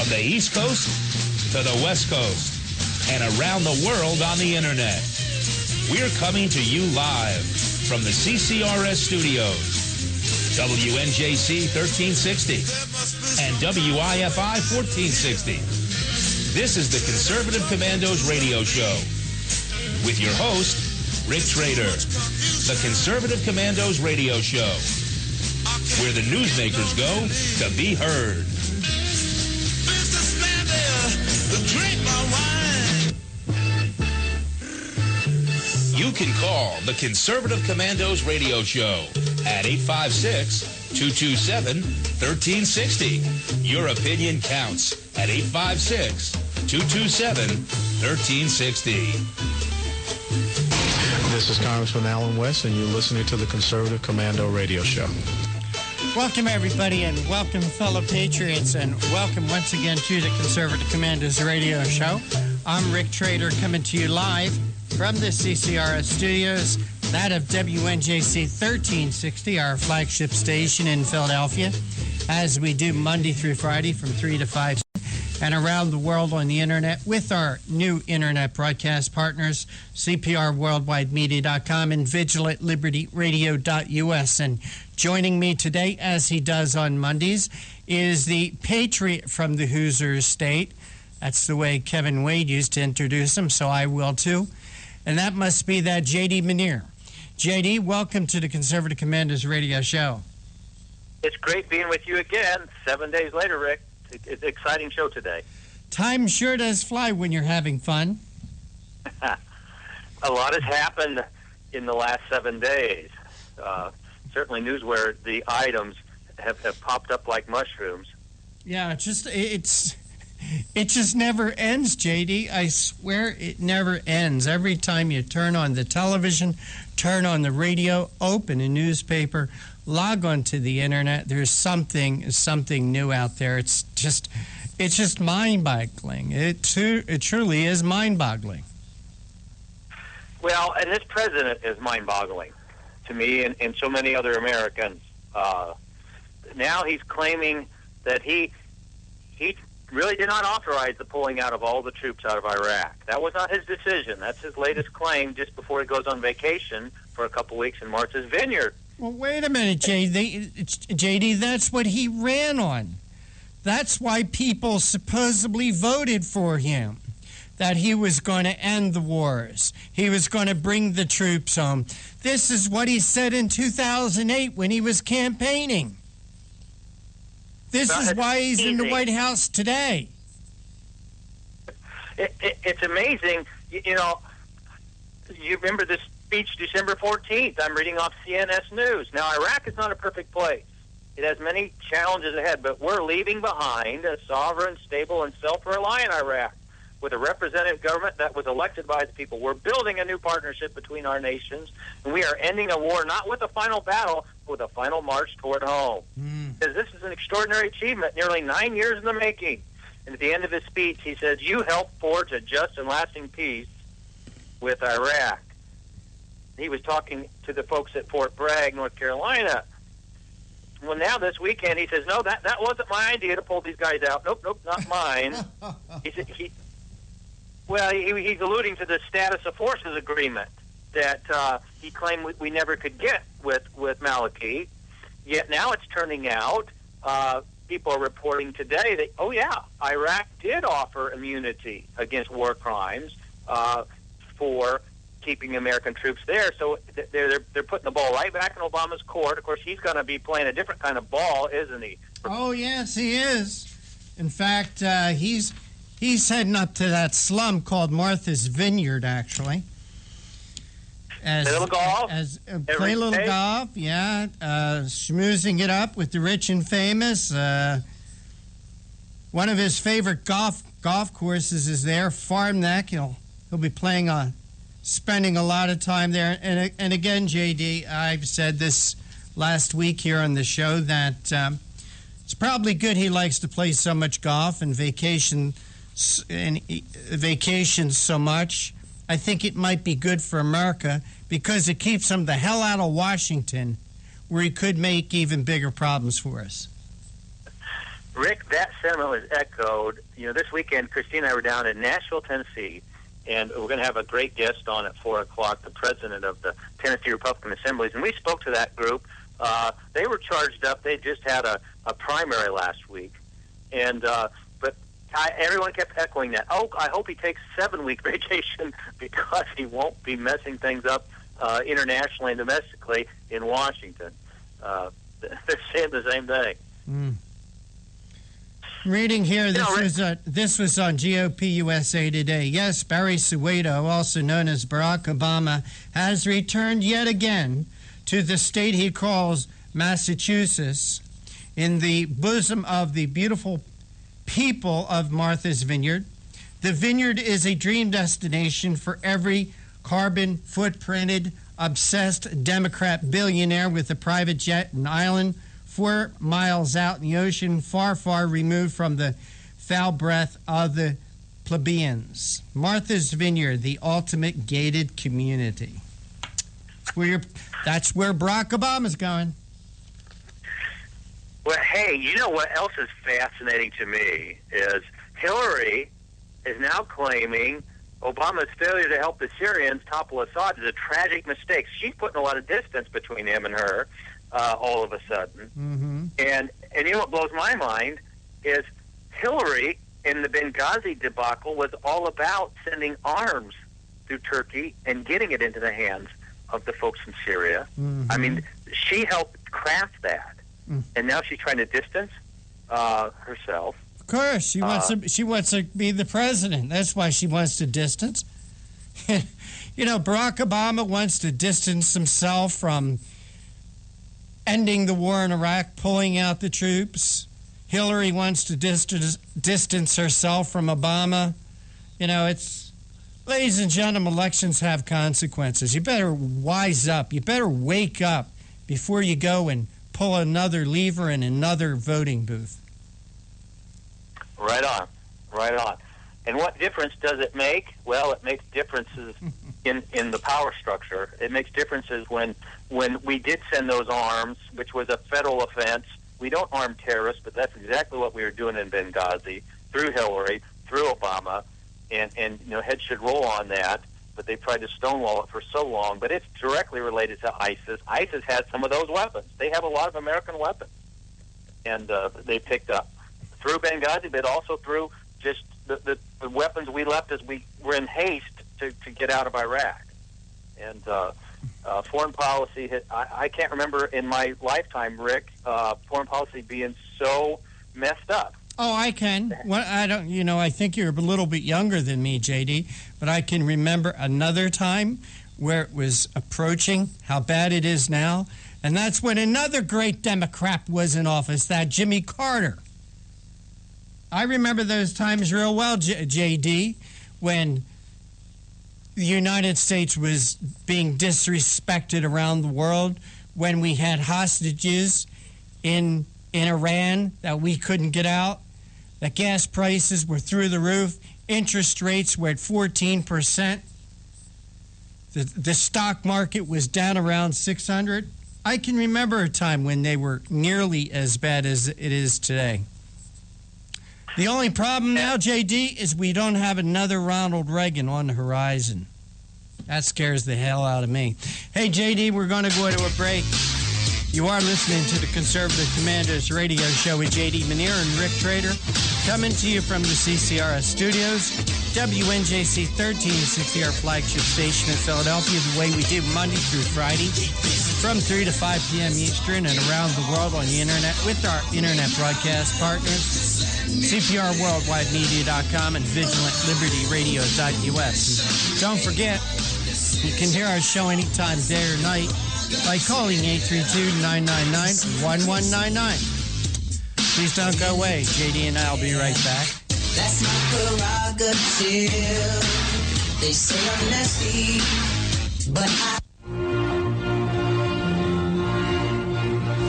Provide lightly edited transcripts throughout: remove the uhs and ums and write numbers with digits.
From the East Coast to the West Coast and around the world on the Internet. We're coming to you live from the CCRS studios, WNJC 1360 and WIFI 1460. This is the Conservative Commandos radio show with your host, Rick Trader. The Conservative Commandos radio show, where the newsmakers go to be heard. You can call the Conservative Commandos radio show at 856-227-1360. Your opinion counts at 856-227-1360. This is Congressman Alan West, and you're listening to the Conservative Commando radio show. Welcome, everybody, and welcome, fellow patriots, and welcome once again to the Conservative Commandos radio show. I'm Rick Trader, coming to you live from the CCRS studios, that of WNJC 1360, our flagship station in Philadelphia, as we do Monday through Friday from 3 to 5, and around the world on the Internet with our new Internet broadcast partners, CPRWorldwideMedia.com and VigilantLibertyRadio.us. And joining me today, as he does on Mondays, is the patriot from the Hoosier State. That's the way Kevin Wade used to introduce him, so I will too. And that must be that J.D. Manier. J.D., welcome to the Conservative Commandos radio show. It's great being with you again 7 days later, Rick. It's an exciting show today. Time sure does fly when you're having fun. A lot has happened in the last 7 days. Certainly news where the items have popped up like mushrooms. Yeah, it just never ends, J.D. I swear it never ends. Every time you turn on the television, turn on the radio, open a newspaper, log on to the Internet, there's something new out there. It's just mind-boggling. It truly is mind-boggling. Well, and this president is mind-boggling to me and so many other Americans. Now he's claiming that he really did not authorize the pulling out of all the troops out of Iraq. That was not his decision. That's his latest claim just before he goes on vacation for a couple weeks in Martha's Vineyard. Well, wait a minute, J.D., that's what he ran on. That's why people supposedly voted for him, that he was going to end the wars. He was going to bring the troops home. This is what he said in 2008 when he was campaigning. This is why he's in the White House today. It's amazing. You know, you remember this speech December 14th. I'm reading off CNS News. Now, Iraq is not a perfect place. It has many challenges ahead, but we're leaving behind a sovereign, stable, and self-reliant Iraq with a representative government that was elected by the people. We're building a new partnership between our nations, and we are ending a war not with a final battle, but with a final march toward home. Because this is an extraordinary achievement, nearly 9 years in the making. And at the end of his speech, he says, "You helped forge a just and lasting peace with Iraq." He was talking to the folks at Fort Bragg, North Carolina. Well, now this weekend, he says, "No, that wasn't my idea to pull these guys out. Nope, not mine." He said he's alluding to the status of forces agreement that he claimed we never could get with Maliki. Yet now it's turning out, people are reporting today that, oh yeah, Iraq did offer immunity against war crimes for keeping American troops there. So they're putting the ball right back in Obama's court. Of course, he's going to be playing a different kind of ball, isn't he? Oh yes, he is. In fact, he's heading up to that slum called Martha's Vineyard, actually. Play a little golf. Play a little golf, yeah. Schmoozing it up with the rich and famous. One of his favorite golf courses is there, Farm Neck. He'll be playing on, spending a lot of time there. And again, J.D., I've said this last week here on the show that it's probably good he likes to play so much golf and vacation so much. I think it might be good for America because it keeps him the hell out of Washington, where he could make even bigger problems for us. Rick, that sentiment was echoed. This weekend, Christine and I were down in Nashville, Tennessee, and we're going to have a great guest on at 4 o'clock, the president of the Tennessee Republican Assemblies, and we spoke to that group. They were charged up. They just had a primary last week, and but everyone kept echoing that. Oh, I hope he takes 7-week vacation because he won't be messing things up internationally and domestically in Washington. They're saying the same thing. Mm. Reading here, this was on GOP USA Today. Yes, Barry Soweto, also known as Barack Obama, has returned yet again to the state he calls Massachusetts, in the bosom of the beautiful people of Martha's Vineyard. The vineyard is a dream destination for every carbon footprinted, obsessed Democrat billionaire with a private jet and island 4 miles out in the ocean, far, far removed from the foul breath of the plebeians. Martha's Vineyard, the ultimate gated community. That's where Barack Obama's going. Well, hey, you know what else is fascinating to me is Hillary is now claiming Obama's failure to help the Syrians topple Assad is a tragic mistake. She's putting a lot of distance between him and her all of a sudden. Mm-hmm. And you know what blows my mind is Hillary in the Benghazi debacle was all about sending arms through Turkey and getting it into the hands of the folks in Syria. Mm-hmm. I mean, she helped craft that. Mm. And now she's trying to distance herself. Of course, she wants to be the president. That's why she wants to distance. Barack Obama wants to distance himself from ending the war in Iraq, pulling out the troops. Hillary wants to distance herself from Obama. Ladies and gentlemen, elections have consequences. You better wise up. You better wake up before you go and pull another lever in another voting booth. Right on. And what difference does it make? Well, it makes differences in the power structure. It makes differences when we did send those arms, which was a federal offense. We don't arm terrorists, but that's exactly what we were doing in Benghazi, through Hillary, through Obama, and heads should roll on that, but they tried to stonewall it for so long. But it's directly related to ISIS. ISIS had some of those weapons. They have a lot of American weapons, and they picked up through Benghazi, but also through just the weapons we left as we were in haste to get out of Iraq. And foreign policy, I can't remember in my lifetime, Rick, foreign policy being so messed up. Oh, I can. Well, I don't. I think you're a little bit younger than me, JD, but I can remember another time where it was approaching how bad it is now, and that's when another great Democrat was in office, that Jimmy Carter. I remember those times real well, JD, when the United States was being disrespected around the world, when we had hostages in Iran that we couldn't get out, that gas prices were through the roof, interest rates were at 14%, the stock market was down around 600. I can remember a time when they were nearly as bad as it is today. The only problem now, JD, is we don't have another Ronald Reagan on the horizon. That scares the hell out of me. Hey, JD, we're going to go to a break. You are listening to the Conservative Commandos Radio Show with J.D. Manier and Rick Trader, coming to you from the CCRS studios, WNJC 1360, our flagship station in Philadelphia, the way we do Monday through Friday, from 3 to 5 p.m. Eastern and around the world on the Internet with our Internet broadcast partners, CPRWorldwideMedia.com and VigilantLibertyRadio.us. Don't forget, you can hear our show anytime, day or night, by calling 832-999-1199. Please don't go away. JD and I will be right back. That's my prerogative. They say I'm nasty, but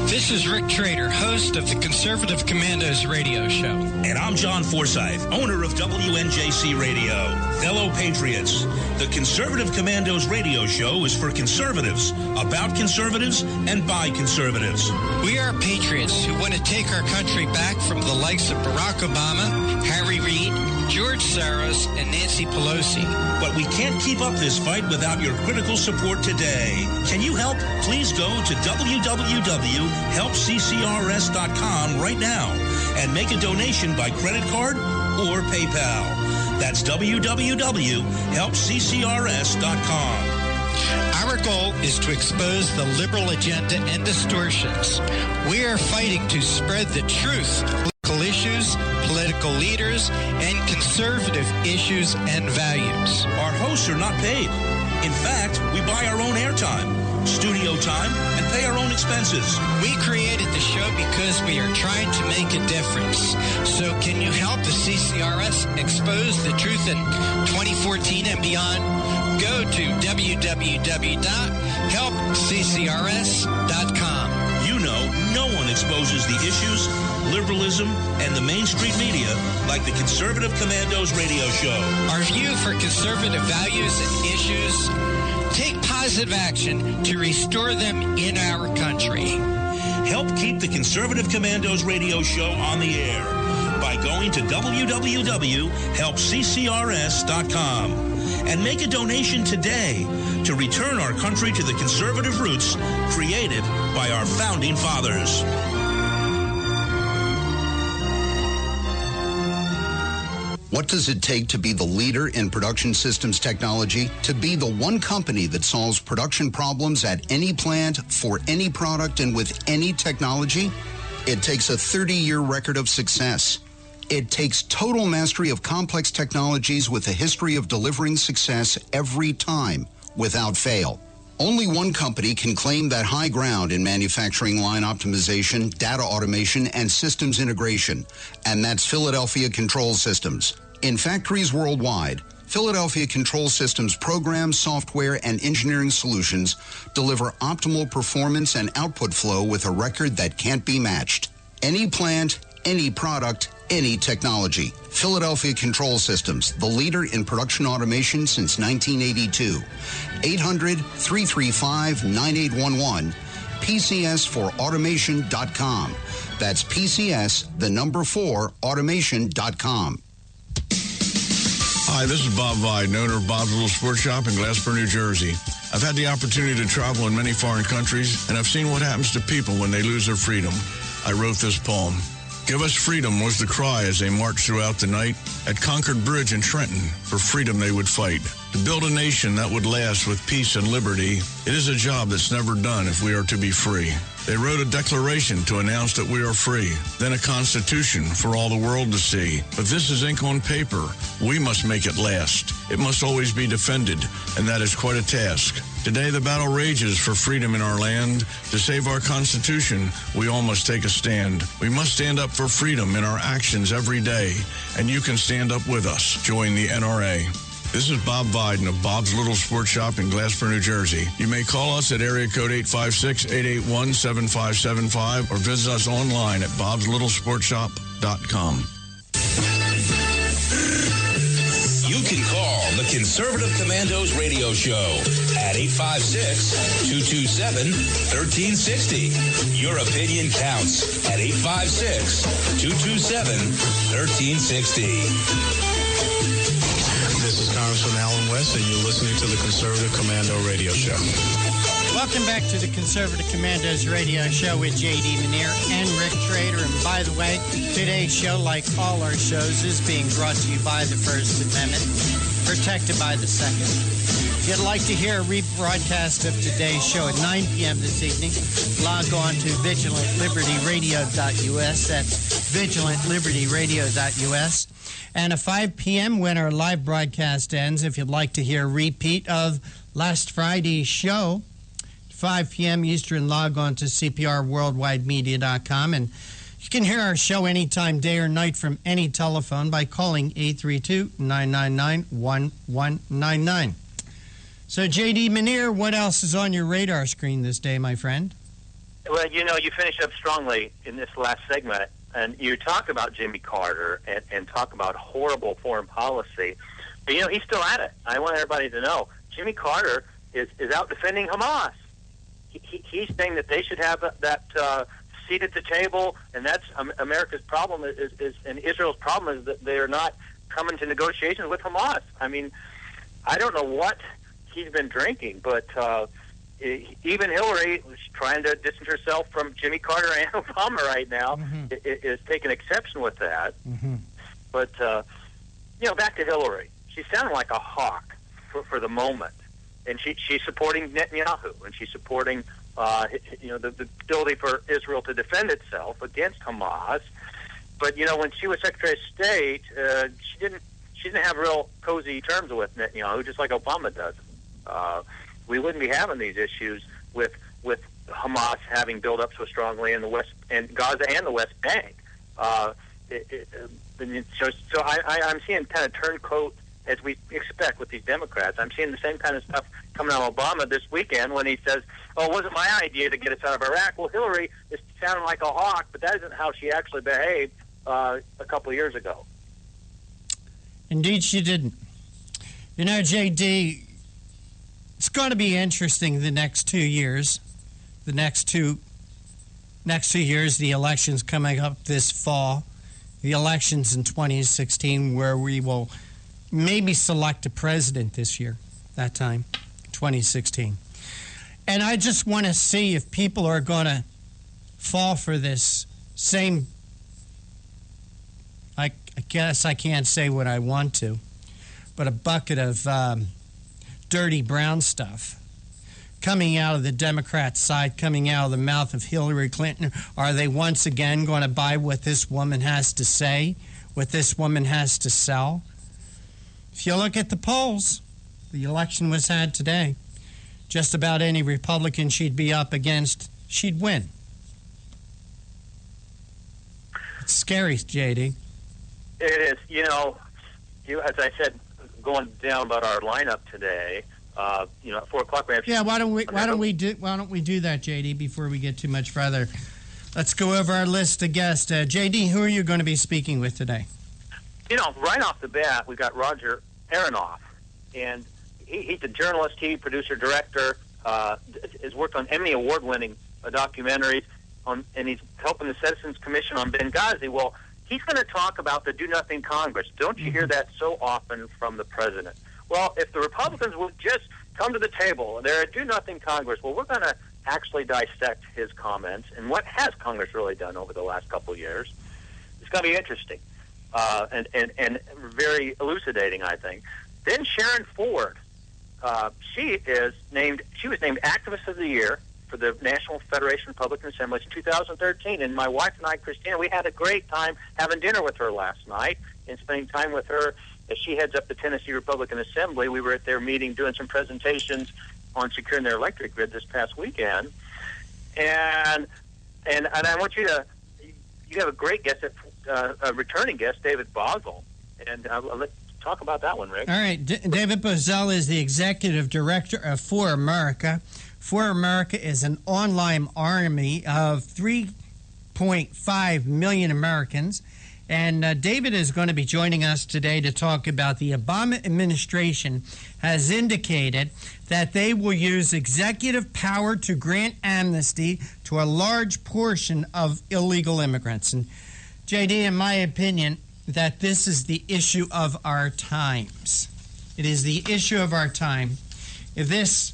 This is Rick Trader, host of the Conservative Commandos Radio Show. And I'm John Forsyth, owner of WNJC Radio. Fellow patriots, the Conservative Commandos radio show is for conservatives, about conservatives, and by conservatives. We are patriots who want to take our country back from the likes of Barack Obama, Harry Reid, George Soros, and Nancy Pelosi. But we can't keep up this fight without your critical support today. Can you help? Please go to www.helpccrs.com right now and make a donation by credit card or PayPal. That's www.helpccrs.com. Our goal is to expose the liberal agenda and distortions. We are fighting to spread the truth, political issues, political leaders, and conservative issues and values. Our hosts are not paid. In fact, we buy our own airtime, studio time, and pay our own expenses. We created the show because we are trying to make a difference. So can you help the CCRS expose the truth in 2014 and beyond? Go to www.helpccrs.com. You know, no one exposes the issues, liberalism, and the mainstream media like the Conservative Commandos radio show. Our view for conservative values and issues, take positive action to restore them in our country. Help keep the Conservative Commandos radio show on the air by going to www.helpccrs.com and make a donation today to return our country to the conservative roots created by our founding fathers. What does it take to be the leader in production systems technology? To be the one company that solves production problems at any plant, for any product, and with any technology? It takes a 30-year record of success. It takes total mastery of complex technologies with a history of delivering success every time, without fail. Only one company can claim that high ground in manufacturing line optimization, data automation, and systems integration, and that's Philadelphia Control Systems. In factories worldwide, Philadelphia Control Systems programs, software, and engineering solutions deliver optimal performance and output flow with a record that can't be matched. Any plant, any product, any technology. Philadelphia Control Systems, the leader in production automation since 1982. 800-335-9811. PCS4automation.com. That's PCS, the number 4, automation.com. Hi, this is Bob Vide, owner of Bob's Little Sports Shop in Glassboro, New Jersey. I've had the opportunity to travel in many foreign countries, and I've seen what happens to people when they lose their freedom. I wrote this poem. Give us freedom was the cry as they marched throughout the night. At Concord Bridge in Trenton, for freedom they would fight. To build a nation that would last with peace and liberty, it is a job that's never done if we are to be free. They wrote a declaration to announce that we are free, then a constitution for all the world to see. But this is ink on paper. We must make it last. It must always be defended, and that is quite a task. Today the battle rages for freedom in our land. To save our Constitution, we all must take a stand. We must stand up for freedom in our actions every day, and you can stand up with us. Join the NRA. This is Bob Biden of Bob's Little Sports Shop in Glassboro, New Jersey. You may call us at area code 856-881-7575 or visit us online at bobslittle.sportshop.com. You can call the Conservative Commandos radio show at 856-227-1360. Your opinion counts at 856-227-1360. This is Congressman Alan West, and you're listening to the Conservative Commando Radio Show. Welcome back to the Conservative Commandos Radio Show with J.D. Manier and Rick Trader. And by the way, today's show, like all our shows, is being brought to you by the First Amendment, protected by the Second. If you'd like to hear a rebroadcast of today's show at 9 p.m. this evening, log on to vigilantlibertyradio.us. That's vigilantlibertyradio.us. And at 5 p.m. when our live broadcast ends, if you'd like to hear a repeat of last Friday's show, 5 p.m. Eastern, log on to CPRWorldwideMedia.com. And you can hear our show anytime, day or night, from any telephone by calling 832-999-1199. So, J.D. Manier, what else is on your radar screen this day, my friend? Well, you know, you finished up strongly in this last segment, and you talk about Jimmy Carter and talk about horrible foreign policy. But, he's still at it. I want everybody to know. Jimmy Carter is out defending Hamas. He's saying that they should have that seat at the table, and that's America's problem is and Israel's problem is that they are not coming to negotiations with Hamas. I mean, I don't know what he's been drinking, but even Hillary, who's trying to distance herself from Jimmy Carter and Obama right now, is taking exception with that. But, back to Hillary. She's sounding like a hawk for the moment. And she's supporting Netanyahu, and she's supporting, the ability for Israel to defend itself against Hamas. But, when she was Secretary of State, she didn't have real cozy terms with Netanyahu, just like Obama does. We wouldn't be having these issues with Hamas having built up so strongly in the West and Gaza and the West Bank. So I'm seeing kind of turncoat as we expect with these Democrats. I'm seeing the same kind of stuff coming out of Obama this weekend when he says, it wasn't my idea to get us out of Iraq. Well, Hillary is sounding like a hawk, but that isn't how she actually behaved a couple of years ago. Indeed, she didn't. J.D., it's going to be interesting the next 2 years. The next two years, the elections coming up this fall. The elections in 2016, where we will maybe select a president this year, that time, 2016. And I just want to see if people are going to fall for this same, I guess I can't say what I want to, but a bucket of dirty brown stuff coming out of the Democrat side, coming out of the mouth of Hillary Clinton. Are they once again going to buy what this woman has to say, what this woman has to sell? If you look at the polls, the election was had today. Just about any Republican she'd be up against, she'd win. It's scary, J.D. It is. As I said, going down about our lineup today, at 4 o'clock we have. Yeah, why don't we do that, J.D. Before we get too much further? Let's go over our list of guests. J.D., who are you going to be speaking with today? Right off the bat, we got Roger Aronoff, and he's a journalist, TV producer, director. Has worked on Emmy Award-winning documentaries and he's helping the Citizens Commission on Benghazi. Well, he's going to talk about the Do-Nothing Congress. Don't you hear that so often from the president? Well, if the Republicans would just come to the table, they're a Do-Nothing Congress. Well, we're going to actually dissect his comments and what has Congress really done over the last couple of years. It's going to be interesting and very elucidating, I think. Then Sharon Ford. She was named Activist of the Year for the National Federation of Republican Assemblies in 2013. And my wife and I, Christina, we had a great time having dinner with her last night and spending time with her as she heads up the Tennessee Republican Assembly. We were at their meeting doing some presentations on securing their electric grid this past weekend. And I want you have a great guest, a returning guest, David Boswell. And let's talk about that one, Rick. All right. David Boswell is the executive director of For America. For America is an online army of 3.5 million Americans. And David is going to be joining us today to talk about the Obama administration has indicated that they will use executive power to grant amnesty to a large portion of illegal immigrants. And J.D., in my opinion, that this is the issue of our times. It is the issue of our time. If this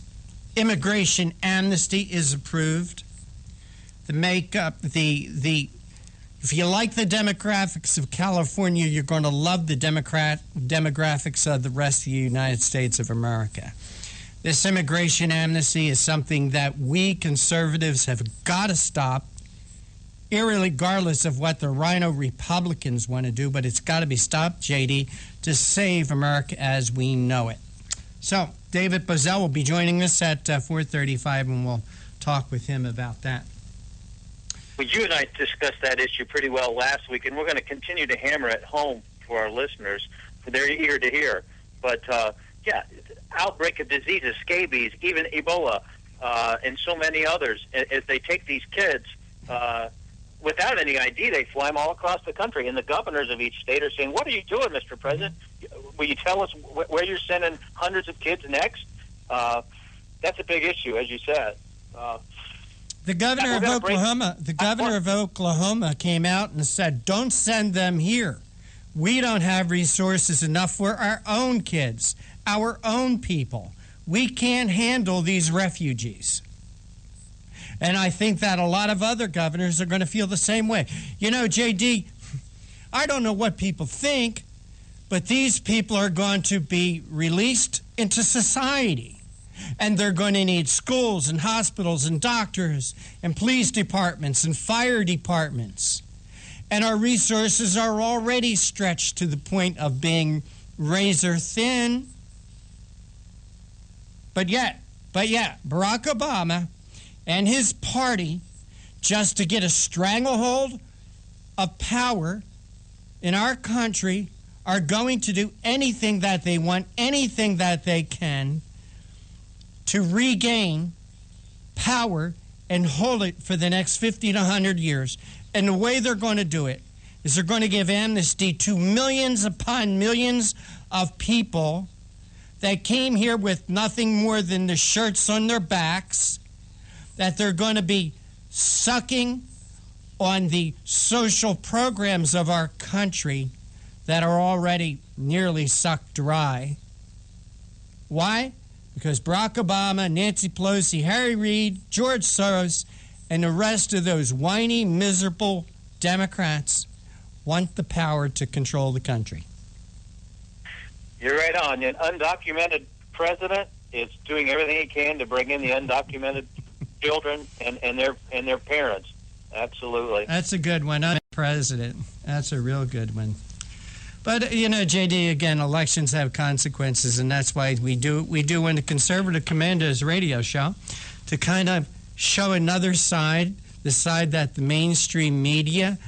immigration amnesty is approved, if you like the demographics of California, you're going to love the demographics of the rest of the United States of America. This immigration amnesty is something that we conservatives have got to stop, irregardless of what the Rhino Republicans want to do, but it's got to be stopped, JD, to save America as we know it. So, David Boswell will be joining us at 4:35, and we'll talk with him about that. Well, you and I discussed that issue pretty well last week, and we're going to continue to hammer it home for our listeners. They're eager to hear. But, outbreak of diseases, scabies, even Ebola, and so many others, as they take these kids without any ID, they fly them all across the country. And the governors of each state are saying, what are you doing, Mr. President? will you tell us where you're sending hundreds of kids next? That's a big issue, as you said. The governor of Oklahoma came out and said, don't send them here. We don't have resources enough for our own kids, our own people. We can't handle these refugees. And I think that a lot of other governors are going to feel the same way. You know, JD, I don't know what people think, but these people are going to be released into society. And they're going to need schools and hospitals and doctors and police departments and fire departments. And our resources are already stretched to the point of being razor thin. But yet, Barack Obama and his party, just to get a stranglehold of power in our country, are going to do anything that they want, anything that they can, to regain power and hold it for the next 50 to 100 years. And the way they're going to do it is they're going to give amnesty to millions upon millions of people that came here with nothing more than the shirts on their backs, that they're going to be sucking on the social programs of our country that are already nearly sucked dry. Why? Because Barack Obama, Nancy Pelosi, Harry Reid, George Soros, and the rest of those whiny, miserable Democrats want the power to control the country. You're right on. An undocumented president is doing everything he can to bring in the undocumented children and their parents. Absolutely. That's a good one. President. That's a real good one. But, you know, JD, again, elections have consequences, and that's why we do in the Conservative Commandos radio show, to kind of show another side, the side that the mainstream media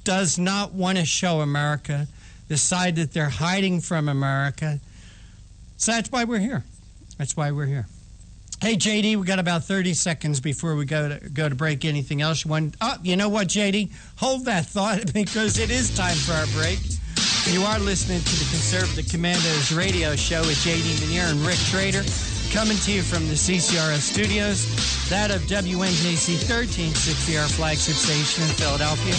does not want to show America, the side that they're hiding from America. So that's why we're here. That's why we're here. Hey, JD, we got about 30 seconds before we go to break. Anything else you want? Oh, you know what, JD? Hold that thought, because it is time for our break. You are listening to the Conservative Commandos radio show with J.D. Manier and Rick Trader, coming to you from the CCRS studios, that of WNJC 1360, our flagship station in Philadelphia,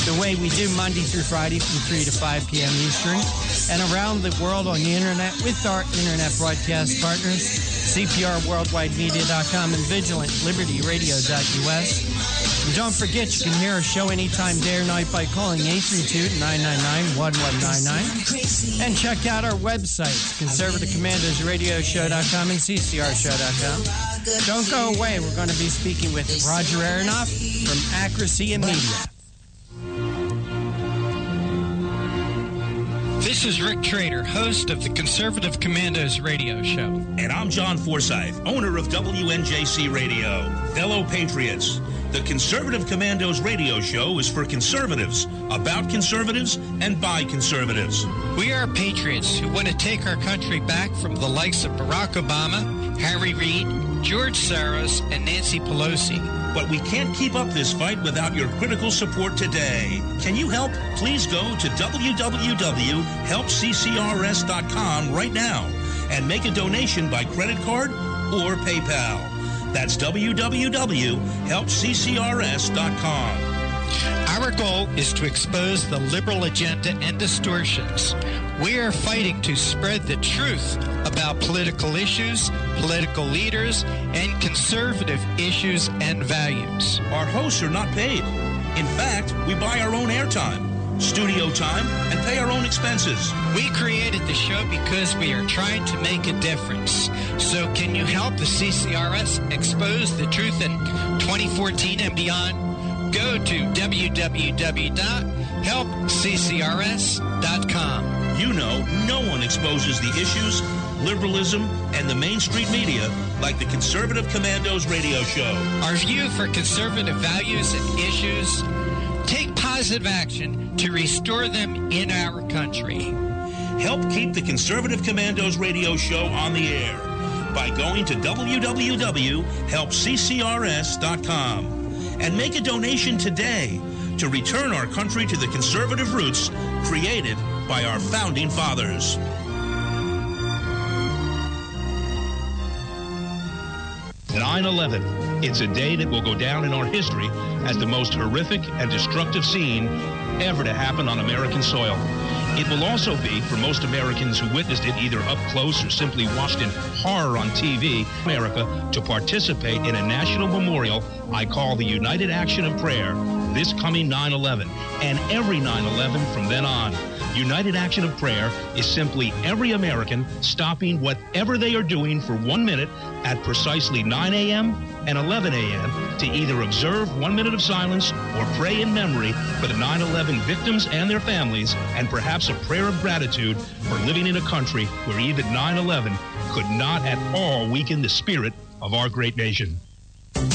the way we do Monday through Friday from 3 to 5 p.m. Eastern, and around the world on the internet with our internet broadcast partners, CPRWorldwideMedia.com and VigilantLibertyRadio.us. And don't forget, you can hear our show anytime, day or night, by calling 832-999-1199. And check out our websites, ConservativeCommandersRadioShow.com and CCRShow.com. Don't go away. We're going to be speaking with Roger Aronoff from Accuracy in Media. This is Rick Trader, host of the Conservative Commandos radio show. And I'm John Forsyth, owner of WNJC Radio. Fellow patriots, the Conservative Commandos radio show is for conservatives, about conservatives, and by conservatives. We are patriots who want to take our country back from the likes of Barack Obama, Harry Reid, George Soros, and Nancy Pelosi. But we can't keep up this fight without your critical support today. Can you help? Please go to www.helpccrs.com right now and make a donation by credit card or PayPal. That's www.helpccrs.com. Our goal is to expose the liberal agenda and distortions. We are fighting to spread the truth about political issues, political leaders, and conservative issues and values. Our hosts are not paid. In fact, we buy our own airtime, studio time, and pay our own expenses. We created the show because we are trying to make a difference. So can you help the CCRS expose the truth in 2014 and beyond? Go to www.helpccrs.com. You know, no one exposes the issues, liberalism, and the mainstream media like the Conservative Commandos radio show. Our view for conservative values and issues, take positive action to restore them in our country. Help keep the Conservative Commandos radio show on the air by going to www.helpccrs.com and make a donation today to return our country to the conservative roots created by our founding fathers. 9/11. It's a day that will go down in our history as the most horrific and destructive scene ever to happen on American soil. It will also be, for most Americans who witnessed it either up close or simply watched in horror on TV, America, to participate in a national memorial I call the United Action of Prayer this coming 9/11 and every 9/11 from then on. United Action of Prayer is simply every American stopping whatever they are doing for 1 minute at precisely 9 a.m. and 11 a.m. to either observe 1 minute of silence or pray in memory for the 9/11 victims and their families, and perhaps a prayer of gratitude for living in a country where even 9/11 could not at all weaken the spirit of our great nation.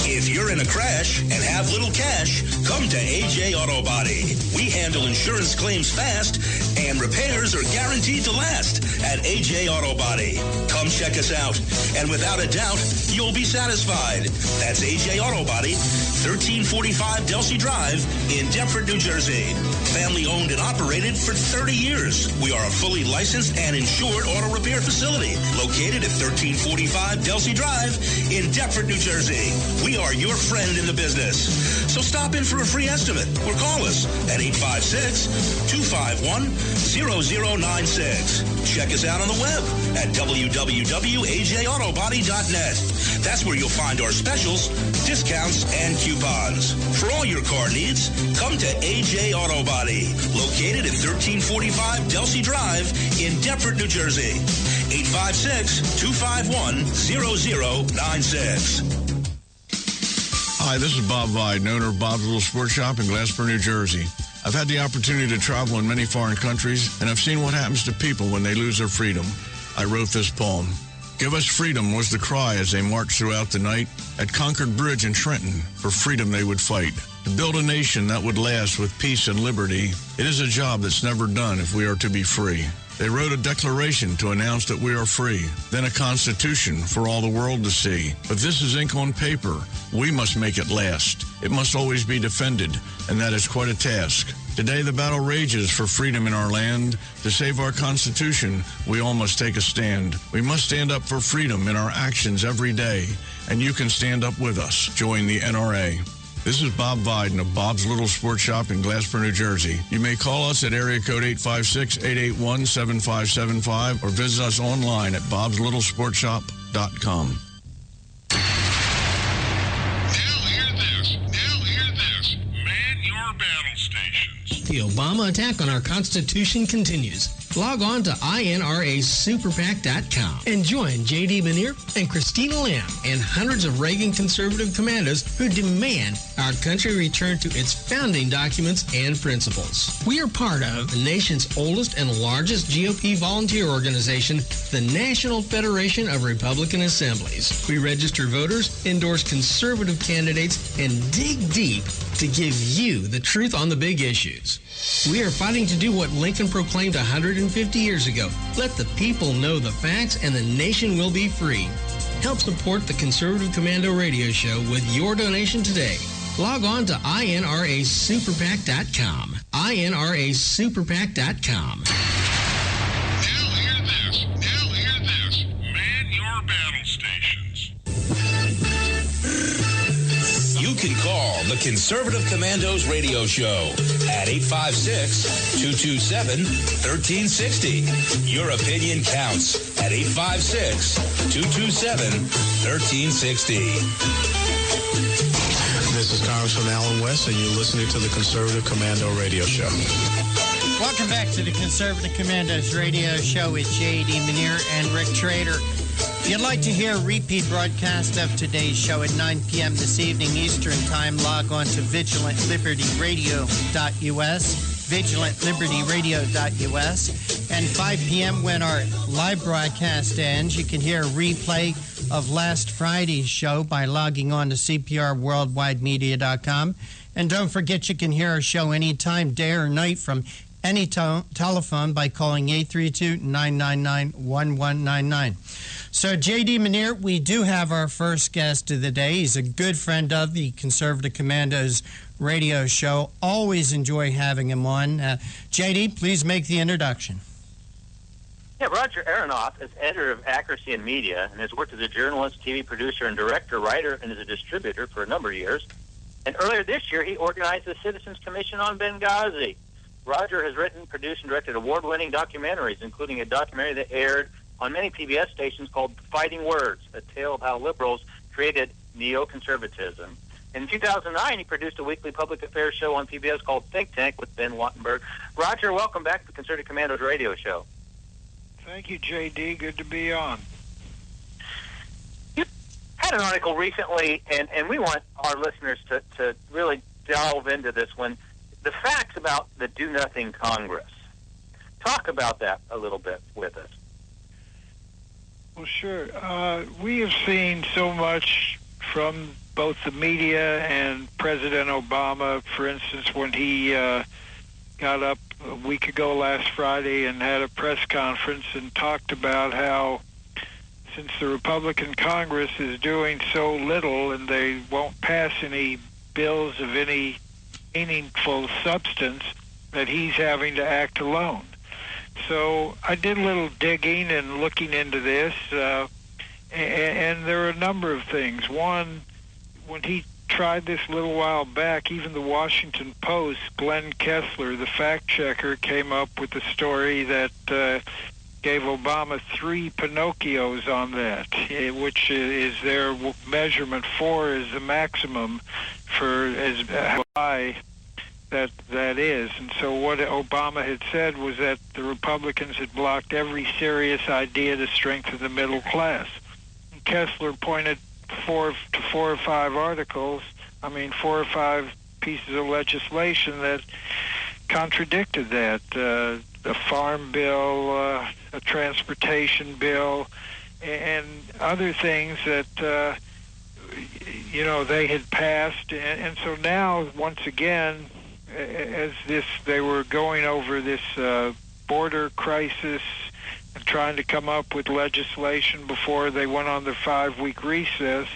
If you're in a crash and have little cash, come to AJ Auto Body. We handle insurance claims fast, and repairs are guaranteed to last at AJ Auto Body. Come check us out, and without a doubt, you'll be satisfied. That's AJ Auto Body, 1345 Delsey Drive in Deptford, New Jersey. Family owned and operated for 30 years. We are a fully licensed and insured auto repair facility located at 1345 Delsey Drive in Deptford, New Jersey. We are your friend in the business. So stop in for a free estimate or call us at 856-251-0096. Check us out on the web at www.ajautobody.net. That's where you'll find our specials, discounts, and coupons. For all your car needs, come to AJ Auto Body, located at 1345 Delsey Drive in Deptford, New Jersey. 856-251-0096. Hi, this is Bob Vide, owner of Bob's Little Sports Shop in Glassboro, New Jersey. I've had the opportunity to travel in many foreign countries, and I've seen what happens to people when they lose their freedom. I wrote this poem. Give us freedom was the cry as they marched throughout the night. At Concord Bridge in Trenton, for freedom they would fight. To build a nation that would last with peace and liberty, it is a job that's never done if we are to be free. They wrote a declaration to announce that we are free, then a constitution for all the world to see. But this is ink on paper. We must make it last. It must always be defended, and that is quite a task. Today the battle rages for freedom in our land. To save our Constitution, we all must take a stand. We must stand up for freedom in our actions every day, and you can stand up with us. Join the NRA. This is Bob Viden of Bob's Little Sports Shop in Glassboro, New Jersey. You may call us at area code 856-881-7575 or visit us online at bobslittlesportshop.com. The Obama attack on our Constitution continues. Log on to INRASuperPAC.com and join J.D. Manier and Christina Lamb and hundreds of Reagan conservative commandos who demand our country return to its founding documents and principles. We are part of the nation's oldest and largest GOP volunteer organization, the National Federation of Republican Assemblies. We register voters, endorse conservative candidates, and dig deep to give you the truth on the big issues. We are fighting to do what Lincoln proclaimed 150 years ago. Let the people know the facts and the nation will be free. Help support the Conservative Commando Radio Show with your donation today. Log on to INRASuperPAC.com. INRASuperPAC.com. Now hear this. Man your battle stations. You can call the Conservative Commandos Radio Show at 856-227-1360. Your opinion counts at 856-227-1360. This is Congressman Alan West, and you're listening to the Conservative Commando Radio Show. Welcome back to the Conservative Commandos Radio Show with J.D. Manier and Rick Trader. If you'd like to hear a repeat broadcast of today's show at 9 p.m. this evening Eastern Time, log on to vigilantlibertyradio.us, vigilantlibertyradio.us, and 5 p.m. when our live broadcast ends, you can hear a replay of last Friday's show by logging on to cprworldwidemedia.com. And don't forget, you can hear our show anytime, day or night, from any telephone by calling 832-999-1199. So, J.D. Manier, we do have our first guest of the day. He's a good friend of the Conservative Commandos Radio Show. Always enjoy having him on. J.D., please make the introduction. Yeah, Roger Aronoff is editor of Accuracy in Media and has worked as a journalist, TV producer, and director, writer, and as a distributor for a number of years. And earlier this year, he organized the Citizens Commission on Benghazi. Roger has written, produced, and directed award-winning documentaries, including a documentary that aired on many PBS stations called Fighting Words, a tale of how liberals created neoconservatism. In 2009, he produced a weekly public affairs show on PBS called Think Tank with Ben Wattenberg. Roger, welcome back to the Conservative Commandos radio show. Thank you, J.D. Good to be on. You had an article recently, and we want our listeners to really delve into this one, the facts about the Do-Nothing Congress. Talk about that a little bit with us. Well, sure. We have seen so much from both the media and President Obama, for instance, when he got up a week ago last Friday and had a press conference and talked about how since the Republican Congress is doing so little and they won't pass any bills of any meaningful substance, that he's having to act alone. So I did a little digging and looking into this, and there are a number of things. One, when he tried this a little while back, even the Washington Post, Glenn Kessler, the fact checker, came up with a story that gave Obama 3 Pinocchios on that, which is their measurement. 4 is the maximum for as high that is. And so what Obama had said was that the Republicans had blocked every serious idea to strengthen the middle class. And Kessler pointed 4 or 5 articles, 4 or 5 pieces of legislation that contradicted that. A farm bill, a transportation bill, and other things that, they had passed. And so now, once again, as they were going over this border crisis and trying to come up with legislation before they went on their 5-week recess,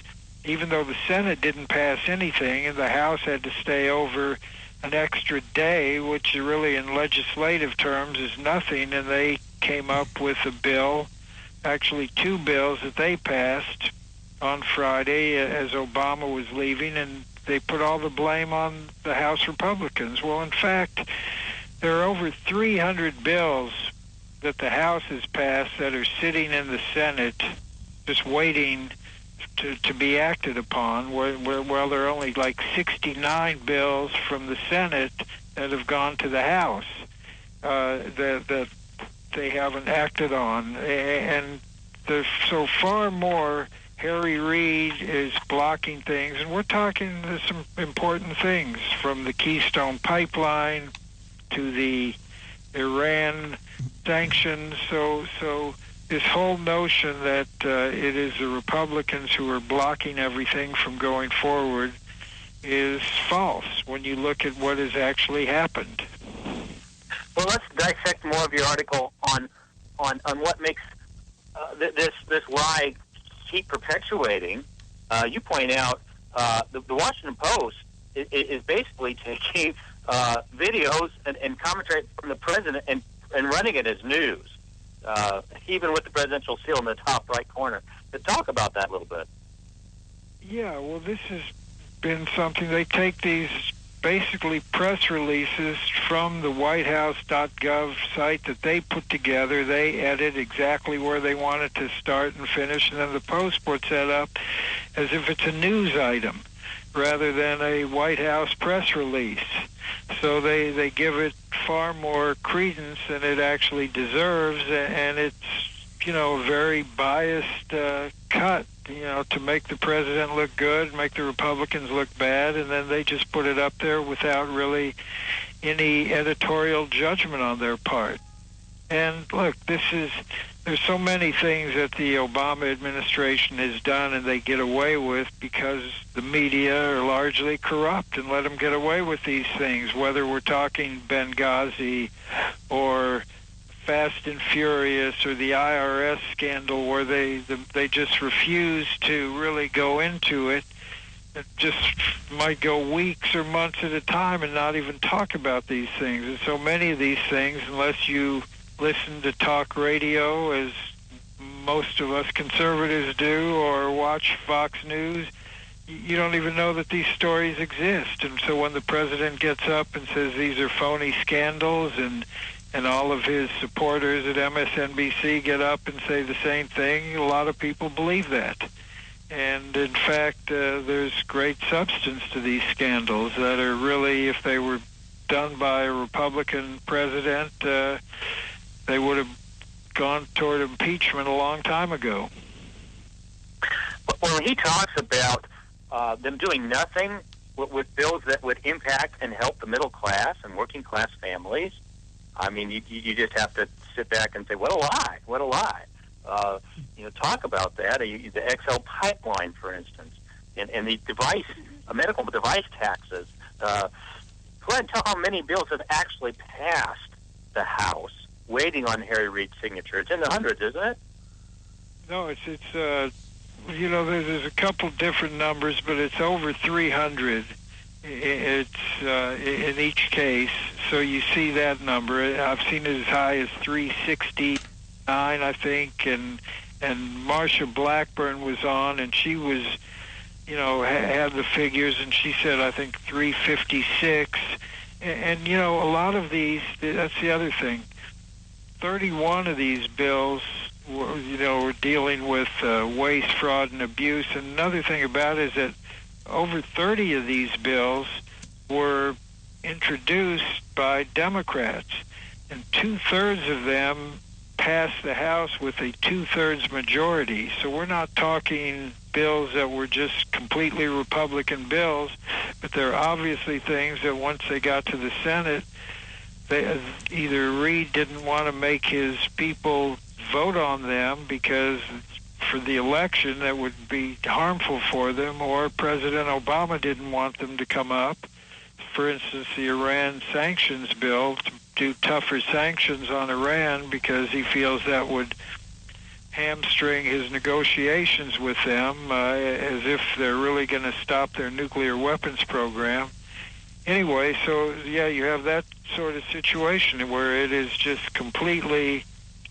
even though the Senate didn't pass anything and the House had to stay over an extra day, which really in legislative terms is nothing, and they came up with a bill, actually 2 bills that they passed on Friday as Obama was leaving, and they put all the blame on the House Republicans. Well, in fact, there are over 300 bills that the House has passed that are sitting in the Senate just waiting to be acted upon, while there are only like 69 bills from the Senate that have gone to the House that they haven't acted on. And there's so far more. Harry Reid is blocking things, and we're talking some important things, from the Keystone Pipeline to the Iran sanctions. So this whole notion that it is the Republicans who are blocking everything from going forward is false when you look at what has actually happened. Well, let's dissect more of your article on what makes this lie keep perpetuating. You point out the Washington Post is basically taking videos and commentary from the president and running it as news, even with the presidential seal in the top right corner. To talk about that a little bit. Yeah, well, this has been something. They take these basically press releases from the whitehouse.gov site that they put together. They edit exactly where they want it to start and finish, and then the Post puts that up as if it's a news item rather than a White House press release. So they give it far more credence than it actually deserves, and it's, a very biased cut, to make the president look good, make the Republicans look bad, and then they just put it up there without really any editorial judgment on their part. And look, there's so many things that the Obama administration has done and they get away with because the media are largely corrupt and let them get away with these things, whether we're talking Benghazi or Fast and Furious or the IRS scandal, where they just refuse to really go into it. It just might go weeks or months at a time and not even talk about these things. And so many of these things, unless you listen to talk radio as most of us conservatives do, or watch Fox News, you don't even know that these stories exist. And so when the president gets up and says these are phony scandals, and all of his supporters at MSNBC get up and say the same thing, a lot of people believe that. And in fact, there's great substance to these scandals that are really, if they were done by a Republican president, they would have gone toward impeachment a long time ago. Well, he talks about them doing nothing with bills that would impact and help the middle class and working class families. I mean, you just have to sit back and say, what a lie, what a lie. Talk about that. The XL pipeline, for instance, and the medical device taxes. Go ahead and tell how many bills have actually passed the House, waiting on Harry Reid's signature. It's in the hundreds, isn't it? No, it's there's a couple different numbers, but it's over 300. It's in each case, so you see that number. I've seen it as high as 369, I think, and Marsha Blackburn was on, and she was, had the figures, and she said, I think 356, and a lot of these, that's the other thing, 31 of these bills were dealing with waste, fraud, and abuse, and another thing about it is that over 30 of these bills were introduced by Democrats, and 2/3 of them passed the House with a 2/3 majority. So we're not talking bills that were just completely Republican bills, but they're obviously things that once they got to the Senate, either Reid didn't want to make his people vote on them because for the election that would be harmful for them, or President Obama didn't want them to come up. For instance, the Iran sanctions bill, to do tougher sanctions on Iran because he feels that would hamstring his negotiations with them, as if they're really going to stop their nuclear weapons program. Anyway, so yeah, you have that sort of situation where it is just completely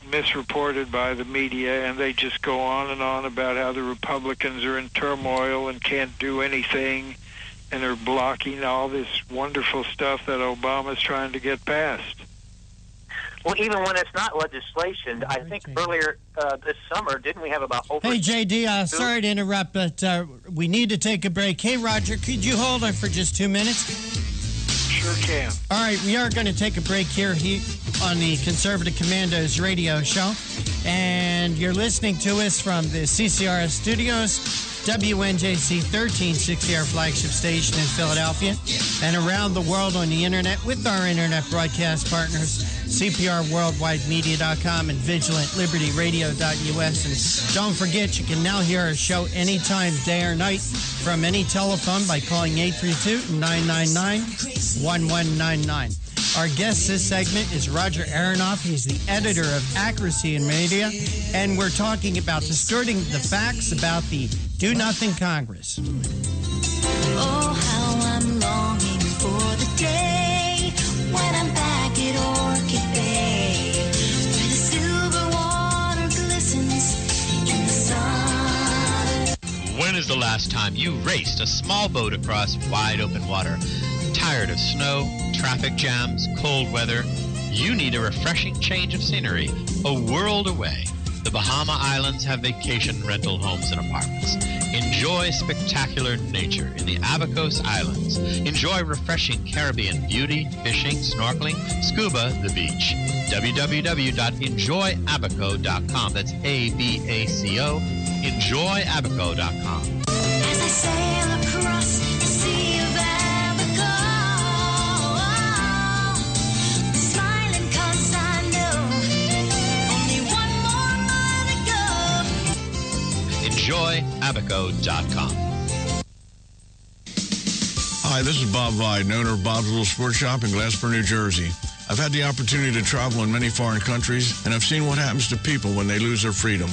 misreported by the media, and they just go on and on about how the Republicans are in turmoil and can't do anything, and are blocking all this wonderful stuff that Obama's trying to get passed. Well, even when it's not legislation, I think earlier this summer, didn't we have about over... Hey, JD, sorry to interrupt, but we need to take a break. Hey, Roger, could you hold on for just 2 minutes? Sure can. All right, we are going to take a break here on the Conservative Commandos radio show. And you're listening to us from the CCRS studios, WNJC 1360, our flagship station in Philadelphia, and around the world on the internet with our internet broadcast partners, CPRWorldwideMedia.com and VigilantLibertyRadio.us. And don't forget, you can now hear our show anytime, day or night, from any telephone by calling 832-999-1199. Our guest this segment is Roger Aronoff. He's the editor of Accuracy in Media, and we're talking about distorting the facts about the Do-Nothing Congress. Oh, how I'm longing for the day when I'm back at Orchid Bay, where the silver water glistens in the sun. When is the last time you raced a small boat across wide open water? Tired of snow, traffic jams, cold weather? You need a refreshing change of scenery, a world away. The Bahama Islands have vacation rental homes and apartments. Enjoy spectacular nature in the Abacos Islands. Enjoy refreshing Caribbean beauty, fishing, snorkeling, scuba, the beach. www.enjoyabaco.com. That's ABACO. Enjoyabaco.com. As I sail across the sea of Abaco, smiling 'cause I know only one more mile to go. Enjoyabaco.com. Hi, this is Bob Vide, owner of Bob's Little Sports Shop in Glasper, New Jersey. I've had the opportunity to travel in many foreign countries, and I've seen what happens to people when they lose their freedom.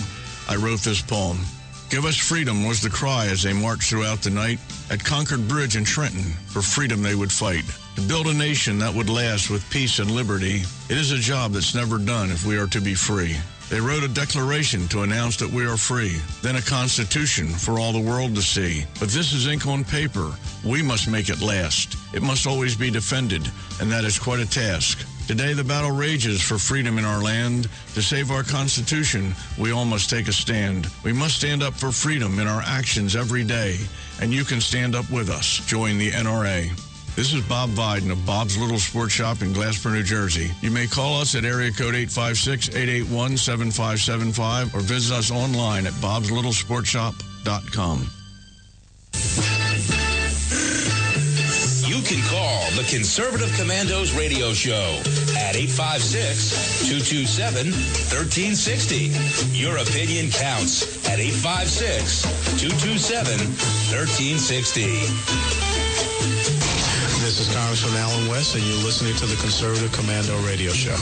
I wrote this poem. Give us freedom was the cry as they marched throughout the night. At Concord Bridge in Trenton, for freedom they would fight. To build a nation that would last with peace and liberty, it is a job that's never done if we are to be free. They wrote a declaration to announce that we are free, then a constitution for all the world to see. But this is ink on paper. We must make it last. It must always be defended, and that is quite a task. Today the battle rages for freedom in our land. To save our Constitution, we all must take a stand. We must stand up for freedom in our actions every day, and you can stand up with us. Join the NRA. This is Bob Biden of Bob's Little Sports Shop in Glasper, New Jersey. You may call us at area code 856-881-7575 or visit us online at bobslittle.sportshop.com. You can call the Conservative Commandos radio show at 856-227-1360. Your opinion counts at 856-227-1360. This is Congressman Alan West, and you're listening to the Conservative Commando Radio Show.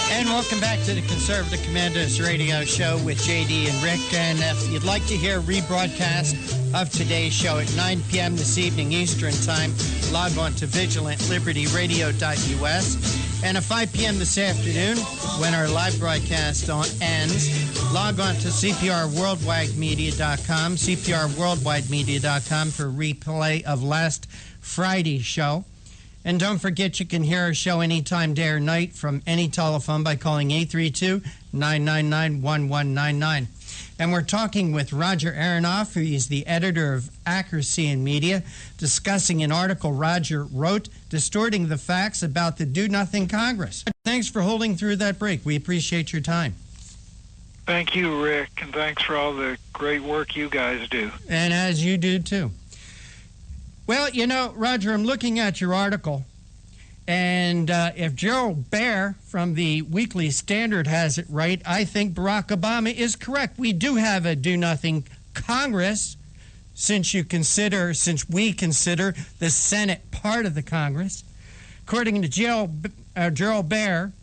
And welcome back to the Conservative Commandos Radio Show with JD and Rick. And if you'd like to hear a rebroadcast of today's show at 9 p.m. this evening Eastern Time, log on to vigilantlibertyradio.us. And at 5 p.m. this afternoon, when our live broadcast ends, log on to CPRWorldwideMedia.com, CPRWorldwideMedia.com for a replay of last Friday's show. And don't forget, you can hear our show anytime, day or night, from any telephone by calling 832-999-1199. And we're talking with Roger Aronoff, who is the editor of Accuracy in Media, discussing an article Roger wrote, distorting the facts about the Do-Nothing Congress. Thanks for holding through that break. We appreciate your time. Thank you, Rick, and thanks for all the great work you guys do. And as you do, too. Well, you know, Roger, I'm looking at your article, and if Gerald Baer from the Weekly Standard has it right, I think Barack Obama is correct. We do have a do-nothing Congress, since we consider the Senate part of the Congress. According to Gerald Baer,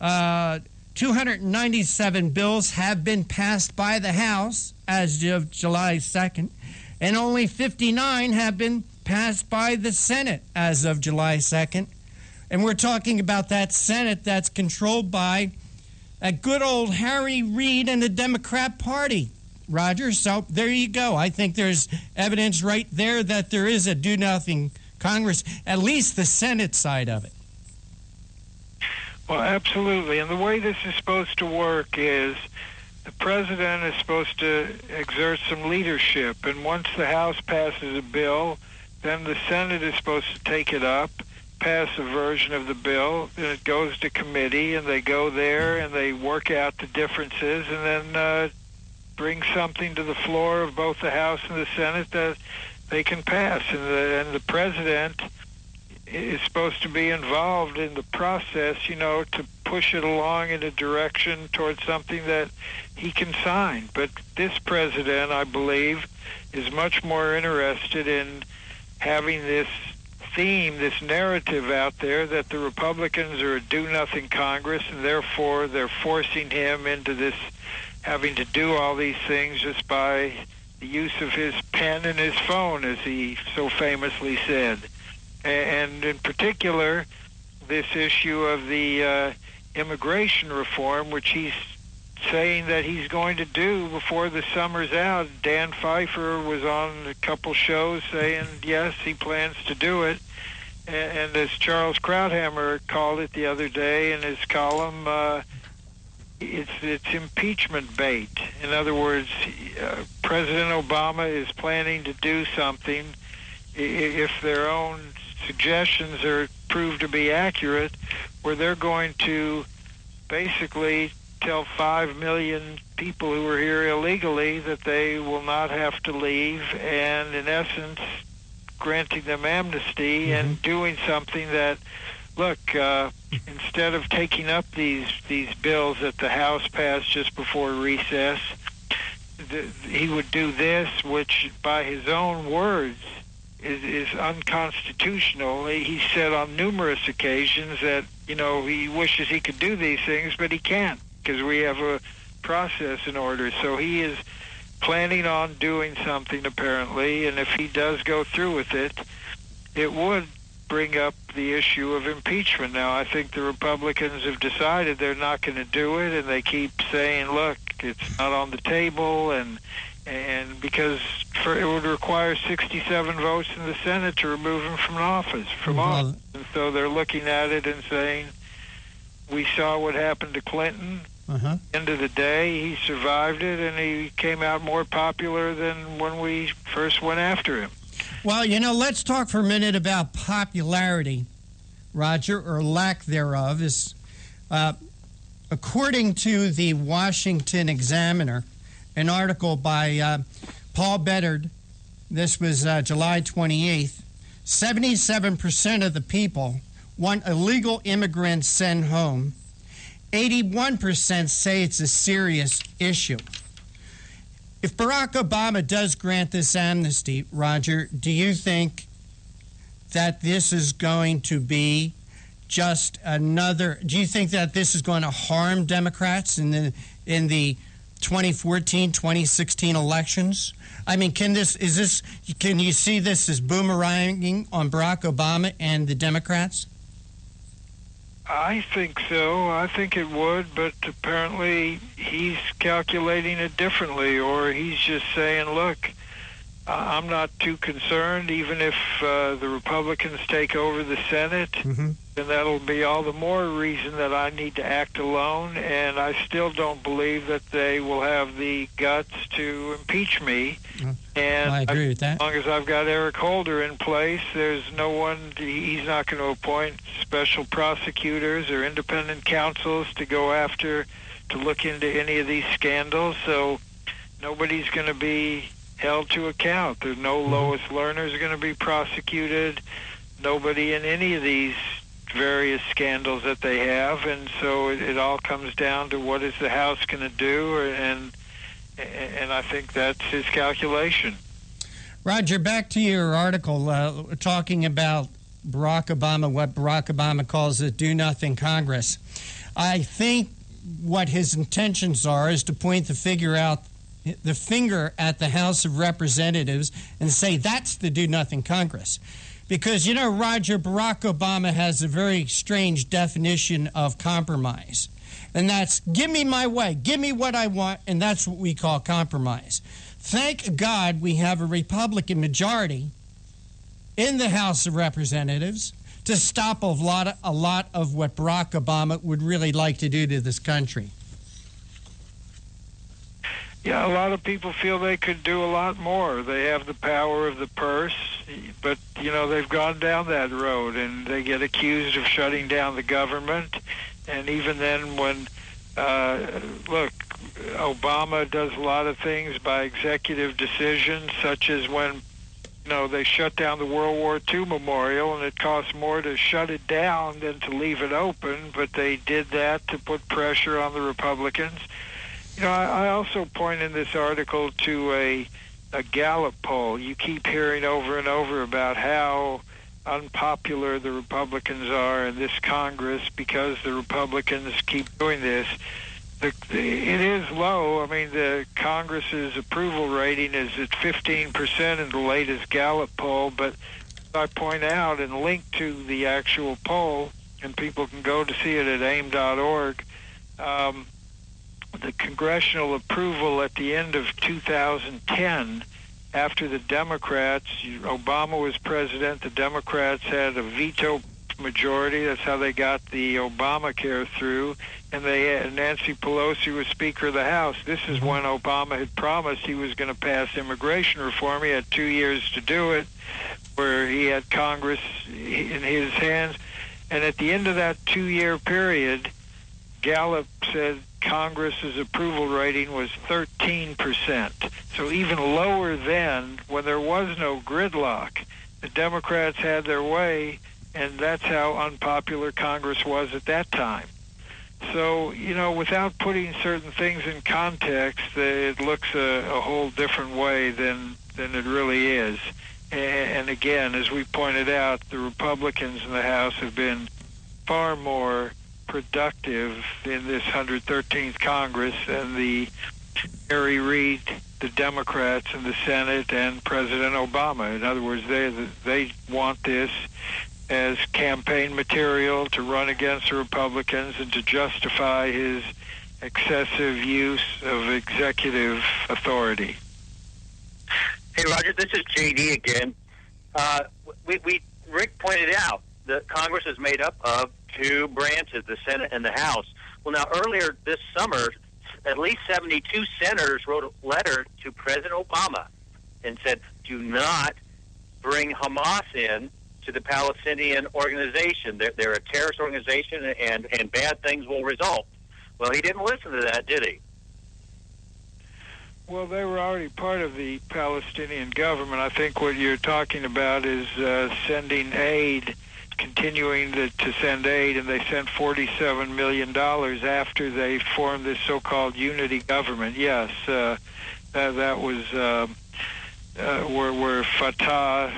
297 bills have been passed by the House as of July 2nd, and only 59 have been passed by the Senate as of July 2nd. And we're talking about that Senate that's controlled by a good old Harry Reid and the Democrat Party, Roger. So there you go. I think there's evidence right there that there is a do-nothing Congress, at least the Senate side of it. Well, absolutely. And the way this is supposed to work is the president is supposed to exert some leadership. And once the House passes a bill, then the Senate is supposed to take it up, pass a version of the bill, and it goes to committee, and they go there and they work out the differences, and then bring something to the floor of both the House and the Senate that they can pass. And the president is supposed to be involved in the process, you know, to push it along in a direction towards something that he can sign. But this president, I believe, is much more interested in having this theme, this narrative out there that the Republicans are a do-nothing Congress, and therefore they're forcing him into this, having to do all these things just by the use of his pen and his phone, as he so famously said. And in particular, this issue of the immigration reform, which he's saying that he's going to do before the summer's out. Dan Pfeiffer was on a couple shows saying, yes, he plans to do it. And as Charles Krauthammer called it the other day in his column, it's impeachment bait. In other words, President Obama is planning to do something if their own suggestions are proved to be accurate, where they're going to basically tell 5 million people who are here illegally that they will not have to leave, and in essence granting them amnesty and doing something that, look, instead of taking up these bills that the House passed just before recess, he would do this, which by his own words is unconstitutional. He said on numerous occasions that, you know, he wishes he could do these things, but he can't, because we have a process in order. So he is planning on doing something, apparently, and if he does go through with it, it would bring up the issue of impeachment. Now, I think the Republicans have decided they're not going to do it, and they keep saying, look, it's not on the table, and because it would require 67 votes in the Senate to remove him from office. And so they're looking at it and saying, we saw what happened to Clinton. End of the day, he survived it, and he came out more popular than when we first went after him. Well, let's talk for a minute about popularity, Roger, or lack thereof. Is according to the Washington Examiner, an article by Paul Bedard, this was July 28th, 77% of the people want illegal immigrants sent home. 81% say it's a serious issue. If Barack Obama does grant this amnesty, Roger, do you think that this is going to be just another... Do you think that this is going to harm Democrats in the 2014, 2016 elections? I mean, can you see this as boomeranging on Barack Obama and the Democrats? I think so. I think it would, but apparently he's calculating it differently, or he's just saying, look, I'm not too concerned, even if the Republicans take over the Senate, then that'll be all the more reason that I need to act alone, and I still don't believe that they will have the guts to impeach me. And I agree with that. As long as I've got Eric Holder in place, there's no one, he's not going to appoint special prosecutors or independent counsels to go after, to look into any of these scandals, so nobody's going to be held to account. There's no Lois Lerner's going to be prosecuted, nobody in any of these various scandals that they have, and so it all comes down to what is the House going to do, and I think that's his calculation. Roger, back to your article talking about Barack Obama, what Barack Obama calls a do-nothing Congress. I think what his intentions are is to point the finger at the House of Representatives and say that's the do-nothing Congress. Because, Roger, Barack Obama has a very strange definition of compromise. And that's, give me my way, give me what I want, and that's what we call compromise. Thank God we have a Republican majority in the House of Representatives to stop a lot of what Barack Obama would really like to do to this country. Yeah, a lot of people feel they could do a lot more. They have the power of the purse, but, they've gone down that road, and they get accused of shutting down the government. And even then when, Obama does a lot of things by executive decisions, such as when, they shut down the World War II memorial, and it costs more to shut it down than to leave it open, but they did that to put pressure on the Republicans. I also point in this article to a Gallup poll. You keep hearing over and over about how unpopular the Republicans are in this Congress because the Republicans keep doing this. It is low. I mean, the Congress's approval rating is at 15% in the latest Gallup poll, but I point out and link to the actual poll, and people can go to see it at aim.org, the congressional approval at the end of 2010, after the Democrats, Obama was president, the Democrats had a veto majority. That's how they got the Obamacare through, and Nancy Pelosi was Speaker of the House. This is when Obama had promised he was going to pass immigration reform. He had 2 years to do it, where he had Congress in his hands. And at the end of that 2-year period, Gallup said Congress's approval rating was 13%. So even lower then, when there was no gridlock, the Democrats had their way, and that's how unpopular Congress was at that time. So, without putting certain things in context, it looks a whole different way than it really is. And again, as we pointed out, the Republicans in the House have been far more productive in this 113th Congress than the Harry Reid the Democrats in the Senate and President Obama. In other words, they want this as campaign material to run against the Republicans and to justify his excessive use of executive authority. Hey, Roger, this is JD again. Rick pointed out that Congress is made up of two branches, the Senate and the House. Well, now, earlier this summer, at least 72 senators wrote a letter to President Obama and said, do not bring Hamas in to the Palestinian organization. They're a terrorist organization, and bad things will result. Well, he didn't listen to that, did he? Well, they were already part of the Palestinian government. I think what you're talking about is sending aid, continuing to send aid, and they sent $47 million after they formed this so-called unity government. Yes, that was where Fatah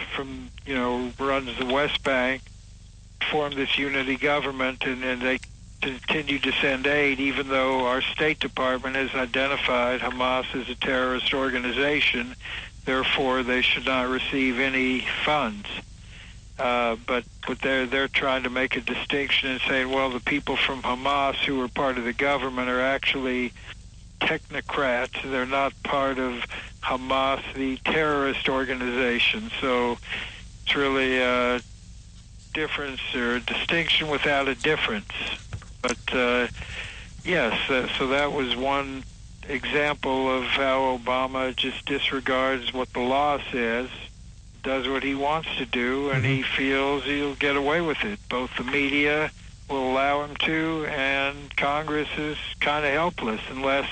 runs the West Bank, formed this unity government, and they continued to send aid, even though our State Department has identified Hamas as a terrorist organization. Therefore, they should not receive any funds. But they're trying to make a distinction and saying, well, the people from Hamas who are part of the government are actually technocrats. They're not part of Hamas, the terrorist organization. So it's really a difference or a distinction without a difference. But yes, so that was one example of how Obama just disregards what the law says, does what he wants to do, and he feels he'll get away with it. Both the media will allow him to, and Congress is kind of helpless unless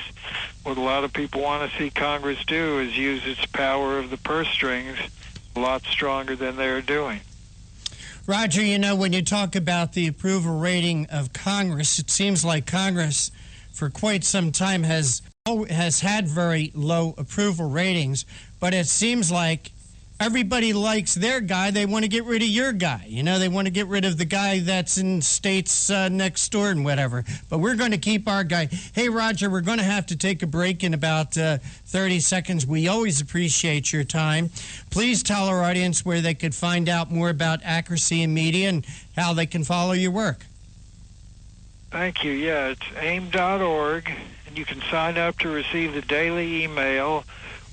what a lot of people want to see Congress do is use its power of the purse strings a lot stronger than they're doing. Roger, when you talk about the approval rating of Congress, it seems like Congress for quite some time has had very low approval ratings, but it seems like everybody likes their guy. They want to get rid of your guy. They want to get rid of the guy that's in states next door and whatever. But we're going to keep our guy. Hey, Roger, we're going to have to take a break in about 30 seconds. We always appreciate your time. Please tell our audience where they could find out more about Accuracy in Media and how they can follow your work. Thank you. Yeah, it's aim.org, and you can sign up to receive the daily email,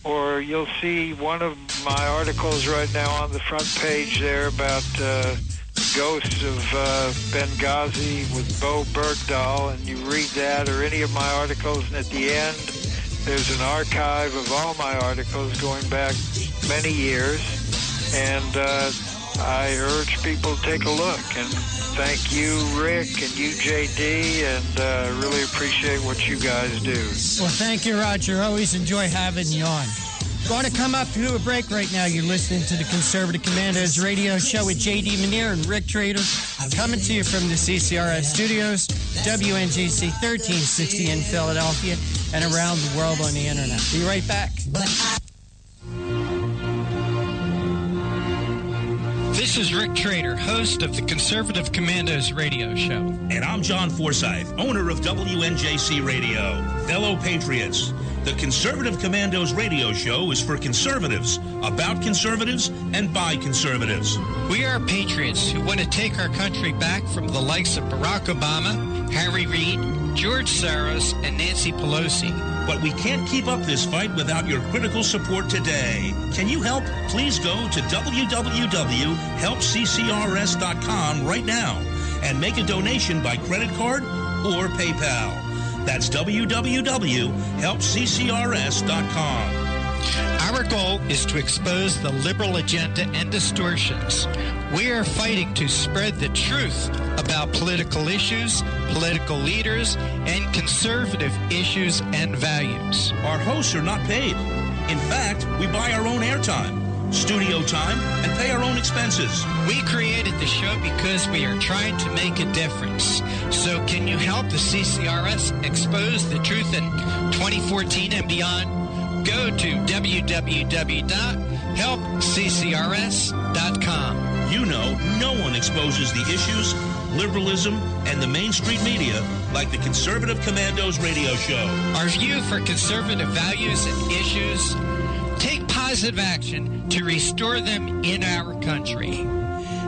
or you'll see one of my articles right now on the front page there about ghosts of Benghazi with Bo Bergdahl, and you read that or any of my articles, and at the end there's an archive of all my articles going back many years, and I urge people to take a look. And thank you, Rick, and you, JD, and really appreciate what you guys do. Well, thank you, Roger. Always enjoy having you on. Going to come up to a break right now. You're listening to the Conservative Commandos radio show with JD Manier and Rick Trader, coming to you from the CCRS studios, WNGC 1360 in Philadelphia, and around the world on the internet. Be right back. This is Rick Trader, host of the Conservative Commandos radio show. And I'm John Forsyth, owner of WNJC Radio. Fellow patriots, the Conservative Commandos radio show is for conservatives, about conservatives, and by conservatives. We are patriots who want to take our country back from the likes of Barack Obama, Harry Reid, George Soros, and Nancy Pelosi. But we can't keep up this fight without your critical support today. Can you help? Please go to www.helpccrs.com right now and make a donation by credit card or PayPal. That's www.helpccrs.com. Our goal is to expose the liberal agenda and distortions. We are fighting to spread the truth about political issues, political leaders, and conservative issues and values. Our hosts are not paid. In fact, we buy our own airtime, studio time, and pay our own expenses. We created the show because we are trying to make a difference. So can you help the CCRS expose the truth in 2014 and beyond? Go to www.helpccrs.com. You know, no one exposes the issues, liberalism, and the mainstream media like the Conservative Commandos radio show. Our view for conservative values and issues. Take positive action to restore them in our country.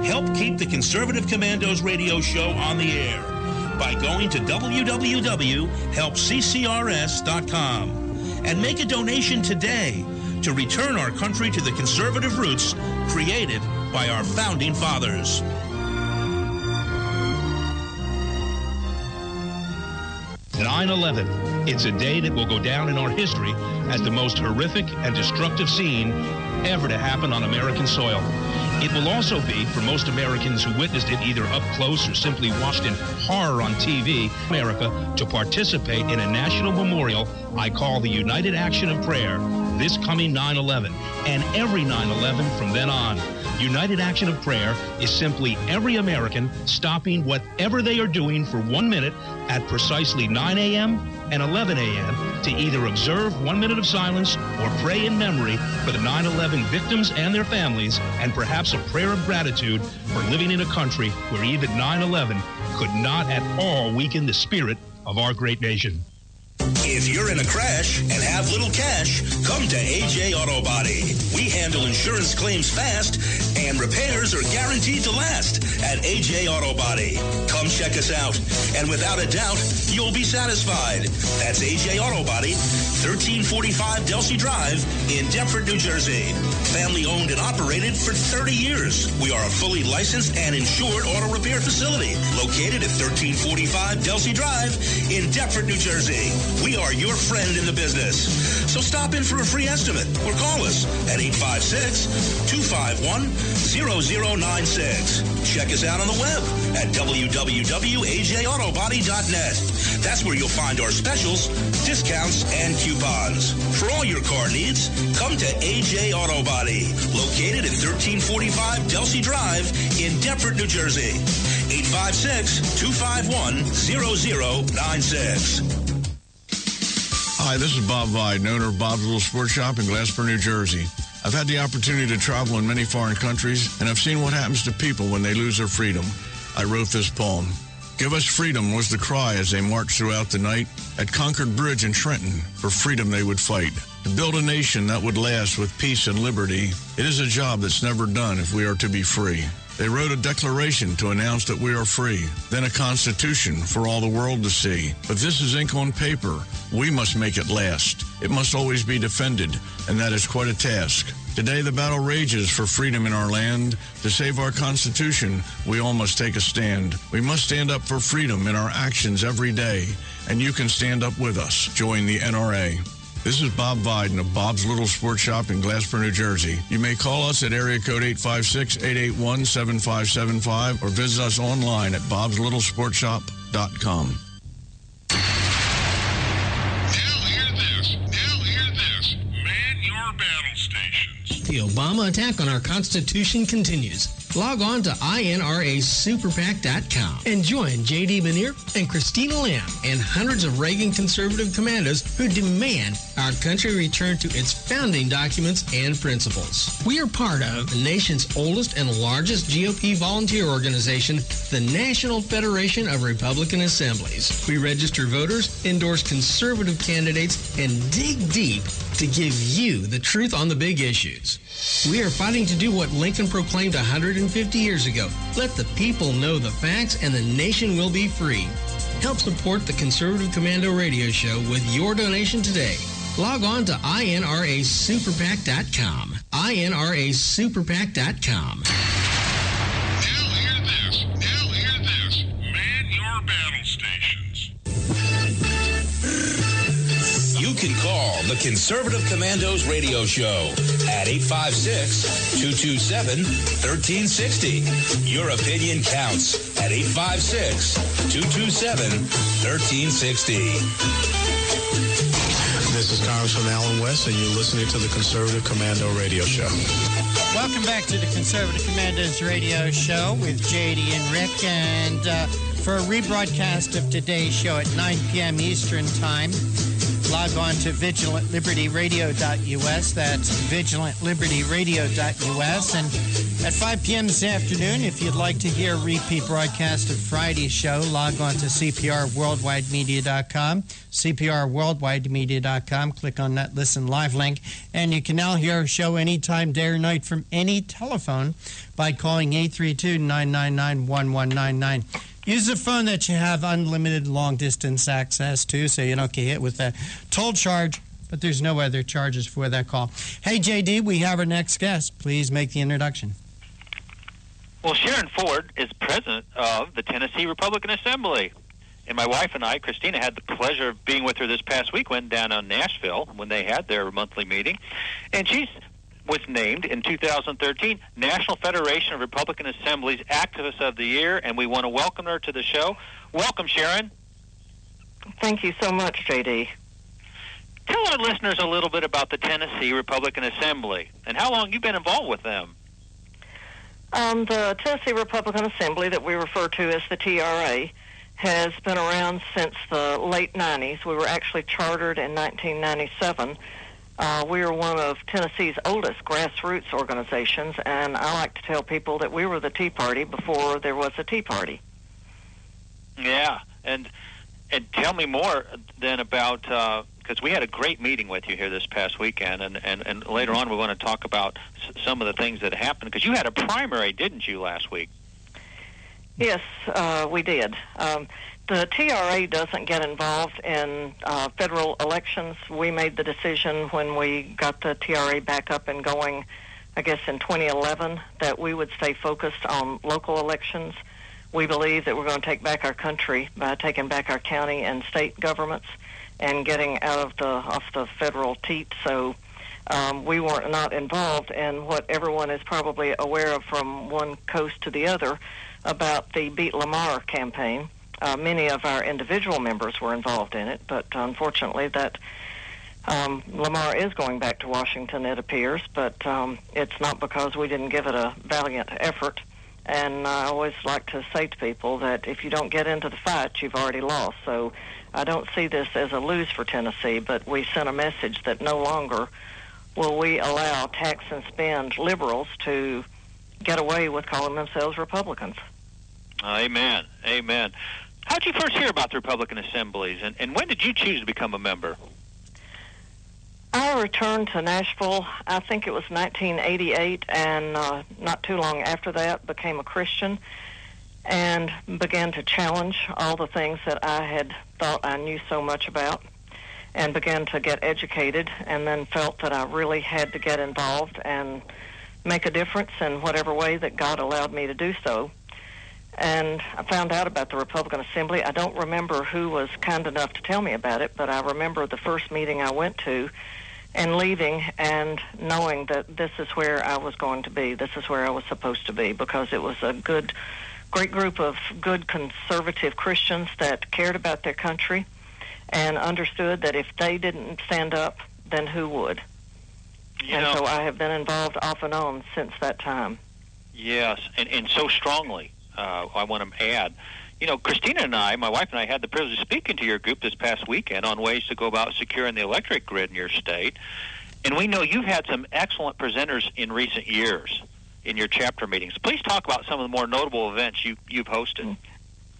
Help keep the Conservative Commandos radio show on the air by going to www.helpccrs.com and make a donation today to return our country to the conservative roots created by our founding fathers. (9/11). It's a day that will go down in our history as the most horrific and destructive scene ever to happen on American soil. It will also be, for most Americans who witnessed it either up close or simply watched in horror on TV, America, to participate in a national memorial I call the United Action of Prayer this coming 9/11 and every 9/11 from then on. United Action of Prayer is simply every American stopping whatever they are doing for 1 minute at precisely 9 a.m. and 11 a.m. to either observe 1 minute of silence or pray in memory for the 9/11 victims and their families, and perhaps a prayer of gratitude for living in a country where even 9/11 could not at all weaken the spirit of our great nation. If you're in a crash and have little cash, come to AJ Auto Body. We handle insurance claims fast, and repairs are guaranteed to last at AJ Auto Body. Come check us out, and without a doubt, you'll be satisfied. That's AJ Auto Body, 1345 Delsey Drive in Deptford, New Jersey. Family owned and operated for 30 years. We are a fully licensed and insured auto repair facility located at 1345 Delsey Drive in Deptford, New Jersey. We are your friend in the business. So stop in for a free estimate or call us at 856-251-0096. Check us out on the web at www.ajautobody.net. That's where you'll find our specials, discounts, and coupons. For all your car needs, come to AJ Auto Body, located at 1345 Delsey Drive in Deptford, New Jersey. 856-251-0096. Hi, this is Bob Vide, owner of Bob's Little Sports Shop in Glasper, New Jersey. I've had the opportunity to travel in many foreign countries, and I've seen what happens to people when they lose their freedom. I wrote this poem. Give us freedom was the cry as they marched throughout the night. At Concord Bridge in Trenton, for freedom they would fight. To build a nation that would last with peace and liberty, it is a job that's never done if we are to be free. They wrote a declaration to announce that we are free, then a constitution for all the world to see. But this is ink on paper. We must make it last. It must always be defended, and that is quite a task. Today the battle rages for freedom in our land. To save our Constitution, we all must take a stand. We must stand up for freedom in our actions every day, and you can stand up with us. Join the NRA. This is Bob Viden of Bob's Little Sports Shop in Glasper, New Jersey. You may call us at area code 856-881-7575 or visit us online at bobslittlesportshop.com. The Obama attack on our Constitution continues. Log on to INRASuperPAC.com and join J.D. Manier and Christina Lamb and hundreds of Reagan conservative commandos who demand our country return to its founding documents and principles. We are part of the nation's oldest and largest GOP volunteer organization, the National Federation of Republican Assemblies. We register voters, endorse conservative candidates, and dig deep to give you the truth on the big issues. We are fighting to do what Lincoln proclaimed 150 years ago. Let the people know the facts and the nation will be free. Help support the Conservative Commando Radio Show with your donation today. Log on to INRASuperPAC.com. INRASuperPAC.com. Now hear this. Man your battle stations. You can call the Conservative Commandos Radio Show at 856-227-1360. Your opinion counts at 856-227-1360. This is Congressman Alan West, and you're listening to the Conservative Commando Radio Show. Welcome back to the Conservative Commandos Radio Show with JD and Rick. And for a rebroadcast of today's show at 9 p.m. Eastern Time, log on to VigilantLibertyRadio.us. That's VigilantLibertyRadio.us. And At 5 p.m. this afternoon, if you'd like to hear a repeat broadcast of Friday's show, log on to CPRWorldwideMedia.com, CPRWorldwideMedia.com. Click on that Listen Live link, and you can now hear our show anytime, day or night, from any telephone by calling 832-999-1199. Use a phone that you have unlimited long-distance access to, so you don't get hit with a toll charge, but there's no other charges for that call. Hey, JD, we have our next guest. Please make the introduction. Well, Sharon Ford is president of the Tennessee Republican Assembly. And my wife and I, Christina, had the pleasure of being with her this past week, went down to Nashville when they had their monthly meeting. And she was named in 2013 National Federation of Republican Assemblies Activist of the Year, and we want to welcome her to the show. Welcome, Sharon. Thank you so much, JD. Tell our listeners a little bit about the Tennessee Republican Assembly and how long you've been involved with them. The Tennessee Republican Assembly, that we refer to as the TRA, has been around since the late 90s. We were actually chartered in 1997. We are one of Tennessee's oldest grassroots organizations, and I like to tell people that we were the Tea Party before there was a Tea Party. Yeah, and tell me more then about, because we had a great meeting with you here this past weekend, and later on we want to talk about some of the things that happened, because you had a primary, didn't you, last week? Yes, we did. The TRA doesn't get involved in federal elections. We made the decision when we got the TRA back up and going, I guess in 2011, that we would stay focused on local elections. We believe that we're going to take back our country by taking back our county and state governments and getting out of off the federal teat. So we were not involved in what everyone is probably aware of from one coast to the other about the Beat Lamar campaign. Many of our individual members were involved in it, but unfortunately that Lamar is going back to Washington, it appears, but it's not because we didn't give it a valiant effort. And I always like to say to people that if you don't get into the fight, you've already lost. So I don't see this as a lose for Tennessee, but we sent a message that no longer will we allow tax and spend liberals to get away with calling themselves Republicans. Amen. Amen. How did you first hear about the Republican assemblies, and when did you choose to become a member? I returned to Nashville, I think it was 1988, and not too long after that became a Christian and began to challenge all the things that I had thought I knew so much about, and began to get educated, and then felt that I really had to get involved and make a difference in whatever way that God allowed me to do so. And I found out about the Republican Assembly. I don't remember who was kind enough to tell me about it, but I remember the first meeting I went to and leaving and knowing that this is where I was going to be. This is where I was supposed to be, because it was a great group of good conservative Christians that cared about their country and understood that if they didn't stand up, then who would? So I have been involved off and on since that time. Yes, and so strongly. I want to add, Christina and I, my wife and I, had the privilege of speaking to your group this past weekend on ways to go about securing the electric grid in your state. And we know you've had some excellent presenters in recent years in your chapter meetings. Please talk about some of the more notable events you've hosted.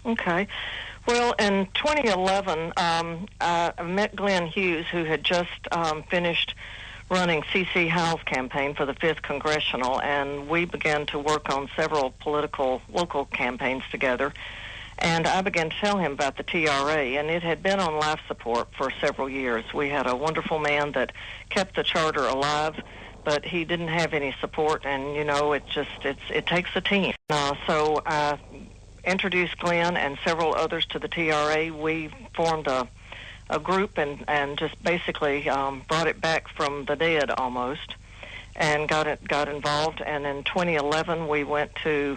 Okay. Well, in 2011, I met Glenn Hughes, who had just finished running C.C. Howell's campaign for the 5th Congressional, and we began to work on several political local campaigns together. And I began to tell him about the TRA, and it had been on life support for several years. We had a wonderful man that kept the charter alive, but he didn't have any support, and, it takes a team. So I introduced Glenn and several others to the TRA. We formed a group and just basically brought it back from the dead almost, and got involved. And in 2011, we went to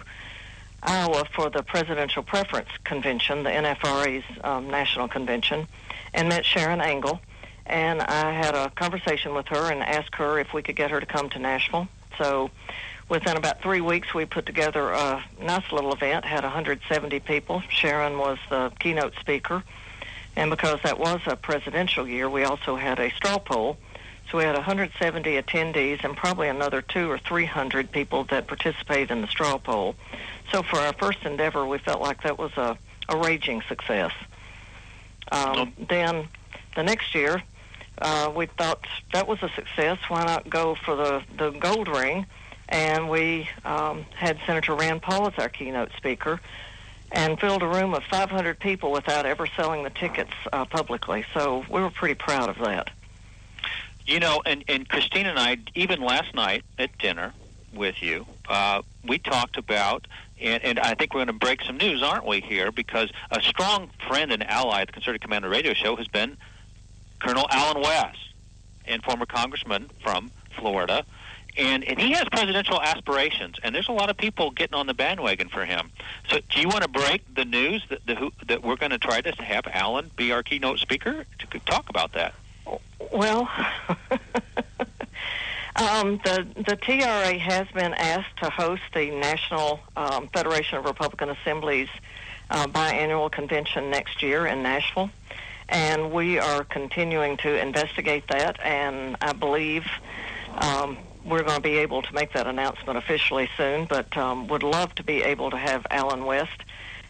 Iowa for the Presidential Preference Convention, the NFRA's national convention, and met Sharon Angle. And I had a conversation with her and asked her if we could get her to come to Nashville. So within about 3 weeks, we put together a nice little event, had 170 people. Sharon was the keynote speaker. And because that was a presidential year, we also had a straw poll. So we had 170 attendees and probably another 200 or 300 people that participated in the straw poll. So for our first endeavor, we felt like that was a raging success. Then the next year, we thought that was a success. Why not go for the gold ring? And we had Senator Rand Paul as our keynote speaker and filled a room of 500 people without ever selling the tickets publicly. So we were pretty proud of that. You know, and Christine and I, even last night at dinner with you, we talked about, and I think we're going to break some news, aren't we, here? Because a strong friend and ally at the Conservative Commander Radio Show has been Colonel Alan West, and former congressman from Florida. And he has presidential aspirations, and there's a lot of people getting on the bandwagon for him. So do you want to break the news that we're going to try to have Alan be our keynote speaker to talk about that? Well, the TRA has been asked to host the National Federation of Republican Assemblies biannual convention next year in Nashville, and we are continuing to investigate that, and I believe we're going to be able to make that announcement officially soon, but would love to be able to have Alan West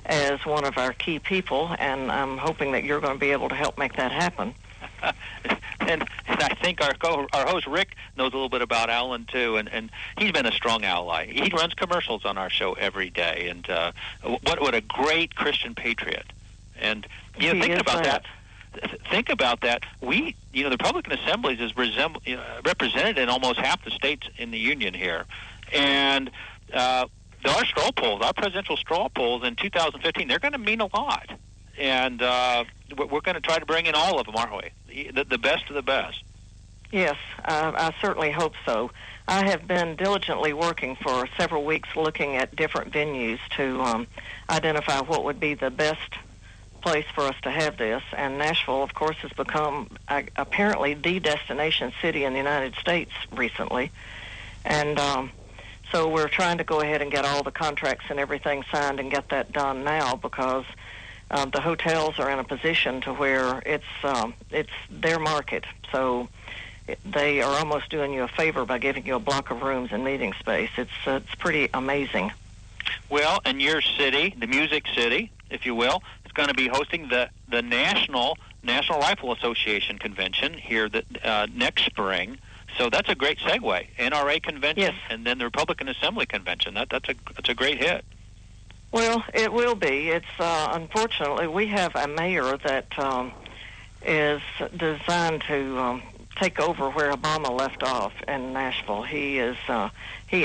as one of our key people, and I'm hoping that you're going to be able to help make that happen. And I think our host, Rick, knows a little bit about Alan, too, and he's been a strong ally. He runs commercials on our show every day, and what a great Christian patriot. And, you know, thinking about that, think about that. We, you know, the Republican Assemblies is represented in almost half the states in the Union here. And our straw polls, our presidential straw polls in 2015, they're going to mean a lot. And we're going to try to bring in all of them, aren't we? The best of the best. Yes, I certainly hope so. I have been diligently working for several weeks looking at different venues to identify what would be the best place for us to have this. And Nashville, of course, has become apparently the destination city in the United States recently. And so we're trying to go ahead and get all the contracts and everything signed and get that done now, because the hotels are in a position to where it's their market. So they are almost doing you a favor by giving you a block of rooms and meeting space. It's pretty amazing. Well, and your city, the Music City, if you will, is going to be hosting the National Rifle Association convention here next spring. So that's a great segue. NRA convention, yes, and then the Republican Assembly convention. That's a great hit. Well, it will be. It's unfortunately we have a mayor that is designed to take over where Obama left off in Nashville. He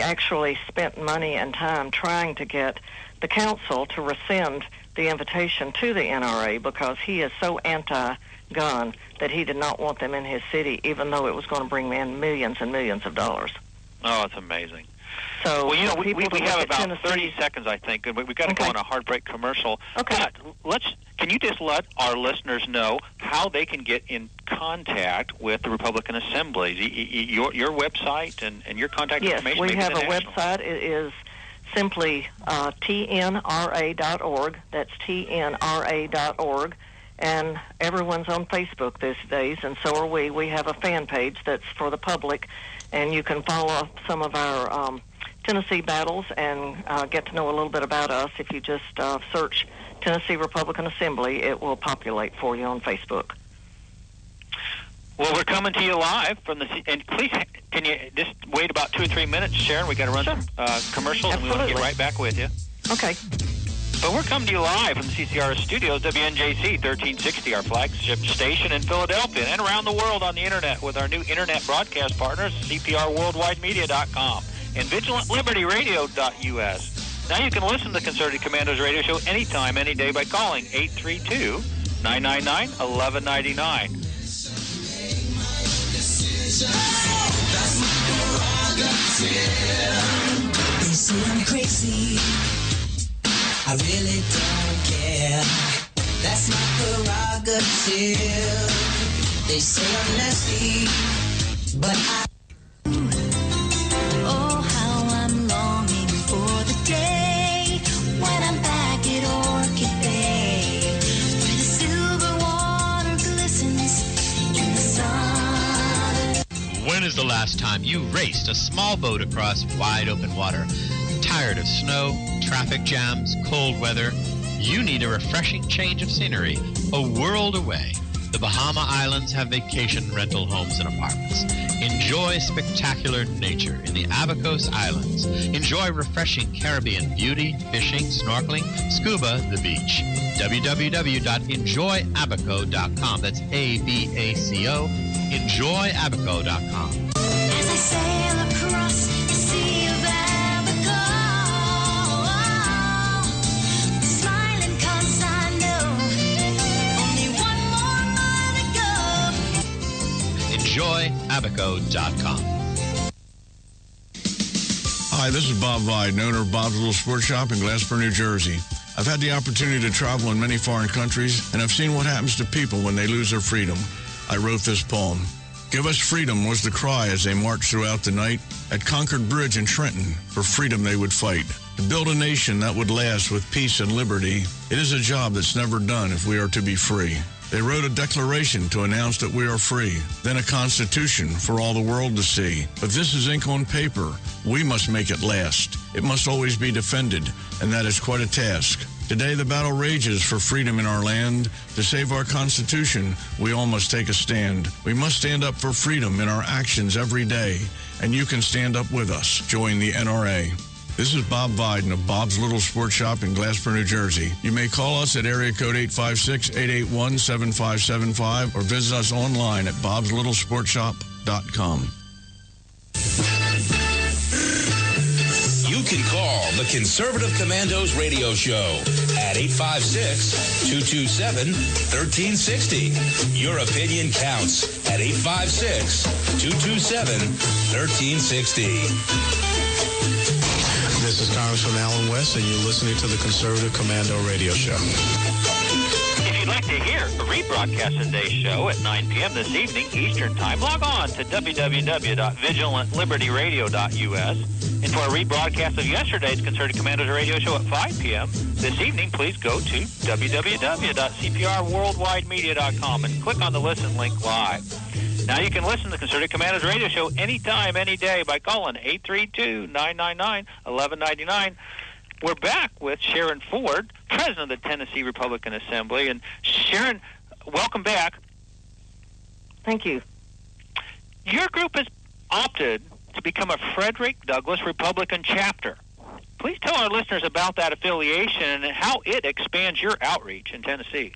actually spent money and time trying to get the council to rescind the invitation to the NRA because he is so anti-gun that he did not want them in his city, even though it was going to bring in millions and millions of dollars. Oh, it's amazing. So, well, you know, we have about 30 seconds, I think, and we've got to go on a heartbreak commercial. Okay. But can you just let our listeners know how they can get in contact with the Republican Assemblies, your website and your contact information? Yes, we have a website. It is simply tnra.org. That's tnra.org. And everyone's on Facebook these days, and so are we. We have a fan page that's for the public, and you can follow some of our Tennessee battles and get to know a little bit about us. If you just search Tennessee Republican Assembly, it will populate for you on Facebook. Well, we're coming to you live from the... And please, can you just wait about 2 or 3 minutes, Sharon? We got to run some commercials, and we want to get right back with you. Okay. But we're coming to you live from the CCRS studios, WNJC 1360, our flagship station in Philadelphia, and around the world on the Internet with our new Internet broadcast partners, CPRWorldwideMedia.com and VigilantLibertyRadio.us. Now you can listen to the Conservative Commandos radio show anytime, any day by calling 832-999-1199. They say I'm crazy. I really don't care. That's my prerogative. They say I'm nasty, but I... Oh, how I'm longing for the day when I'm back at Orchid Bay, where the silver water glistens in the sun. is the last time you raced a small boat across wide open water? Tired of snow, traffic jams, cold weather? You need a refreshing change of scenery, a world away. The Bahama Islands have vacation rental homes and apartments. Enjoy spectacular nature in the Abacos Islands. Enjoy refreshing Caribbean beauty, fishing, snorkeling, scuba, the beach. www.enjoyabaco.com. That's A-B-A-C-O. Enjoyabaco.com. As I sail across the sea of Abaco, smiling 'cause I know only one more mile to go. Enjoyabaco.com. Hi, this is Bob Vide, owner of Bob's Little Sports Shop in Glasper, New Jersey. I've had the opportunity to travel in many foreign countries, and I've seen what happens to people when they lose their freedom. I wrote this poem. Give us freedom was the cry as they marched throughout the night. At Concord Bridge in Trenton, for freedom they would fight. To build a nation that would last with peace and liberty, it is a job that's never done if we are to be free. They wrote a declaration to announce that we are free, then a constitution for all the world to see. But this is ink on paper. We must make it last. It must always be defended, and that is quite a task. Today, the battle rages for freedom in our land. To save our Constitution, we all must take a stand. We must stand up for freedom in our actions every day, and you can stand up with us. Join the NRA. This is Bob Viden of Bob's Little Sports Shop in Glasper, New Jersey. You may call us at area code 856-881-7575 or visit us online at bobslittle.sportshop.com. You can call the Conservative Commandos radio show at 856-227-1360. Your opinion counts at 856-227-1360. This is Congressman Alan West, and you're listening to the Conservative Commando Radio Show. If you'd like to hear a rebroadcast of today's show at 9 p.m. this evening Eastern Time, log on to www.vigilantlibertyradio.us. And for a rebroadcast of yesterday's Conservative Commandos Radio Show at 5 p.m. this evening, please go to www.cprworldwidemedia.com and click on the listen link live. Now you can listen to the Conservative Commandos Radio Show anytime, any day by calling 832-999-1199. We're back with Sharon Ford, President of the Tennessee Republican Assembly. And Sharon, welcome back. Thank you. Your group has opted to become a Frederick Douglass Republican chapter. Please tell our listeners about that affiliation and how it expands your outreach in Tennessee.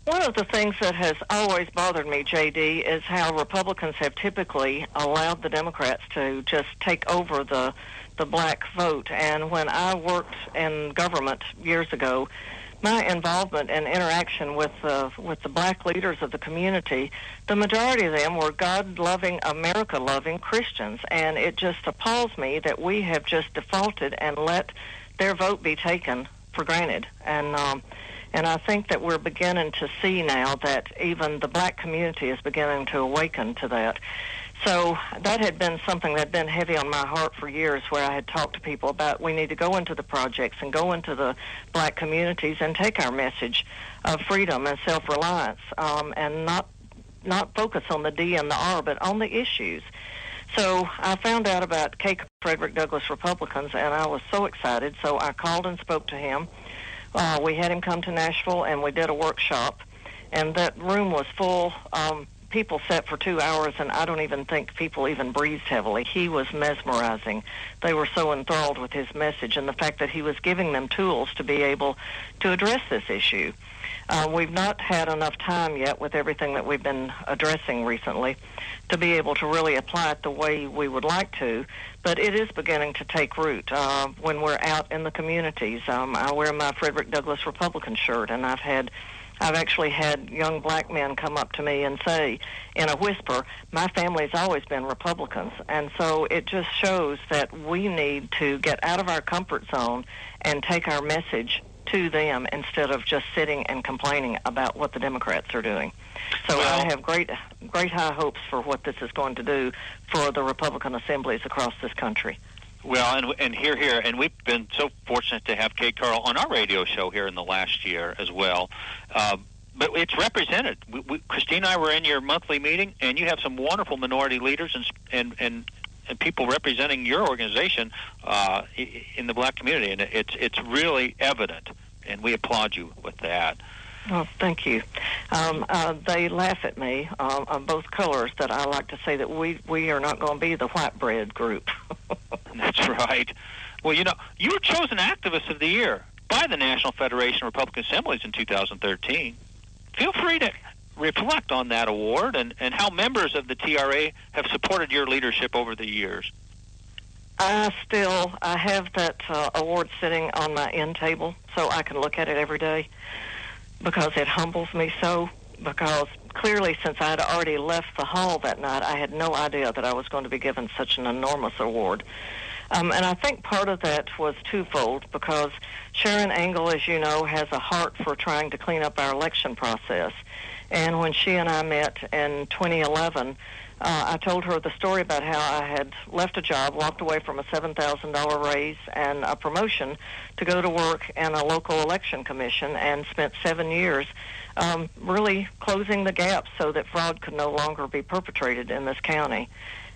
One of the things that has always bothered me, J.D., is how Republicans have typically allowed the Democrats to just take over the black vote. And when I worked in government years ago, my involvement and interaction with the black leaders of the community, the majority of them were God-loving, America-loving Christians. And it just appalls me that we have just defaulted and let their vote be taken for granted. And I think that we're beginning to see now that even the black community is beginning to awaken to that. So that had been something that had been heavy on my heart for years, where I had talked to people about we need to go into the projects and go into the black communities and take our message of freedom and self-reliance, and not focus on the D and the R, but on the issues. So I found out about Frederick Douglass Republicans, and I was so excited. So I called and spoke to him. We had him come to Nashville, and we did a workshop, and that room was full. People sat for 2 hours, and I don't even think people even breathed heavily. He was mesmerizing. They were so enthralled with his message and the fact that he was giving them tools to be able to address this issue. We've not had enough time yet with everything that we've been addressing recently to be able to really apply it the way we would like to, but it is beginning to take root when we're out in the communities. I wear my Frederick Douglass Republican shirt, and I've actually had young black men come up to me and say, in a whisper, my family's always been Republicans. And so it just shows that we need to get out of our comfort zone and take our message to them instead of just sitting and complaining about what the Democrats are doing. So I have great high hopes for what this is going to do for the Republican assemblies across this country. Well, and here, and we've been so fortunate to have Kate Carl on our radio show here in the last year as well. but it's represented. Christine and I were in your monthly meeting, and you have some wonderful minority leaders and people representing your organization in the black community, and it's really evident, and we applaud you with that. Well, thank you. They laugh at me on both colors that I like to say that we are not going to be the white bread group. That's right. Well, you know, you were chosen Activist of the Year by the National Federation of Republican Assemblies in 2013. Feel free to reflect on that award and how members of the TRA have supported your leadership over the years. I have that award sitting on my end table so I can look at it every day because it humbles me so, because clearly since I had already left the hall that night, I had no idea that I was going to be given such an enormous award. And I think part of that was twofold, because Sharon Angle, as you know, has a heart for trying to clean up our election process. And when she and I met in 2011, I told her the story about how I had left a job, walked away from a $7,000 raise and a promotion to go to work in a local election commission, and spent 7 years really closing the gap so that fraud could no longer be perpetrated in this county.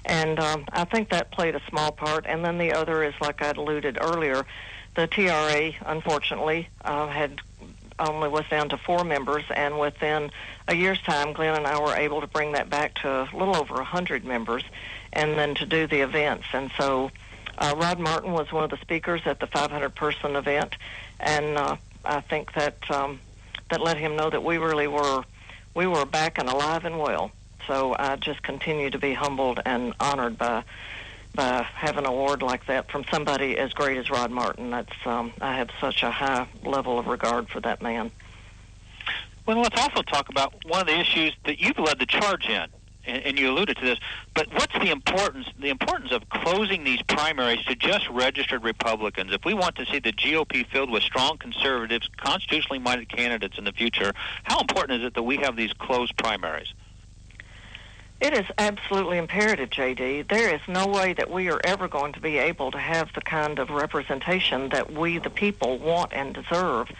And I think that played a small part. And then the other is, like I alluded earlier, the TRA, unfortunately, was down to 4 members, and within a year's time, Glenn and I were able to bring that back to a little over 100 members, and then to do the events. And so Rod Martin was one of the speakers at the 500-person event, and I think that that let him know that we really were back and alive and well. So I just continue to be humbled and honored by having an award like that from somebody as great as Rod Martin. That's I have such a high level of regard for that man. Well, let's also talk about one of the issues that you've led the charge in, and you alluded to this, but what's the importance of closing these primaries to just registered Republicans? If we want to see the GOP filled with strong conservatives, constitutionally minded candidates in the future, how important is it that we have these closed primaries? It is absolutely imperative, J.D. There is no way that we are ever going to be able to have the kind of representation that we, the people, want and deserve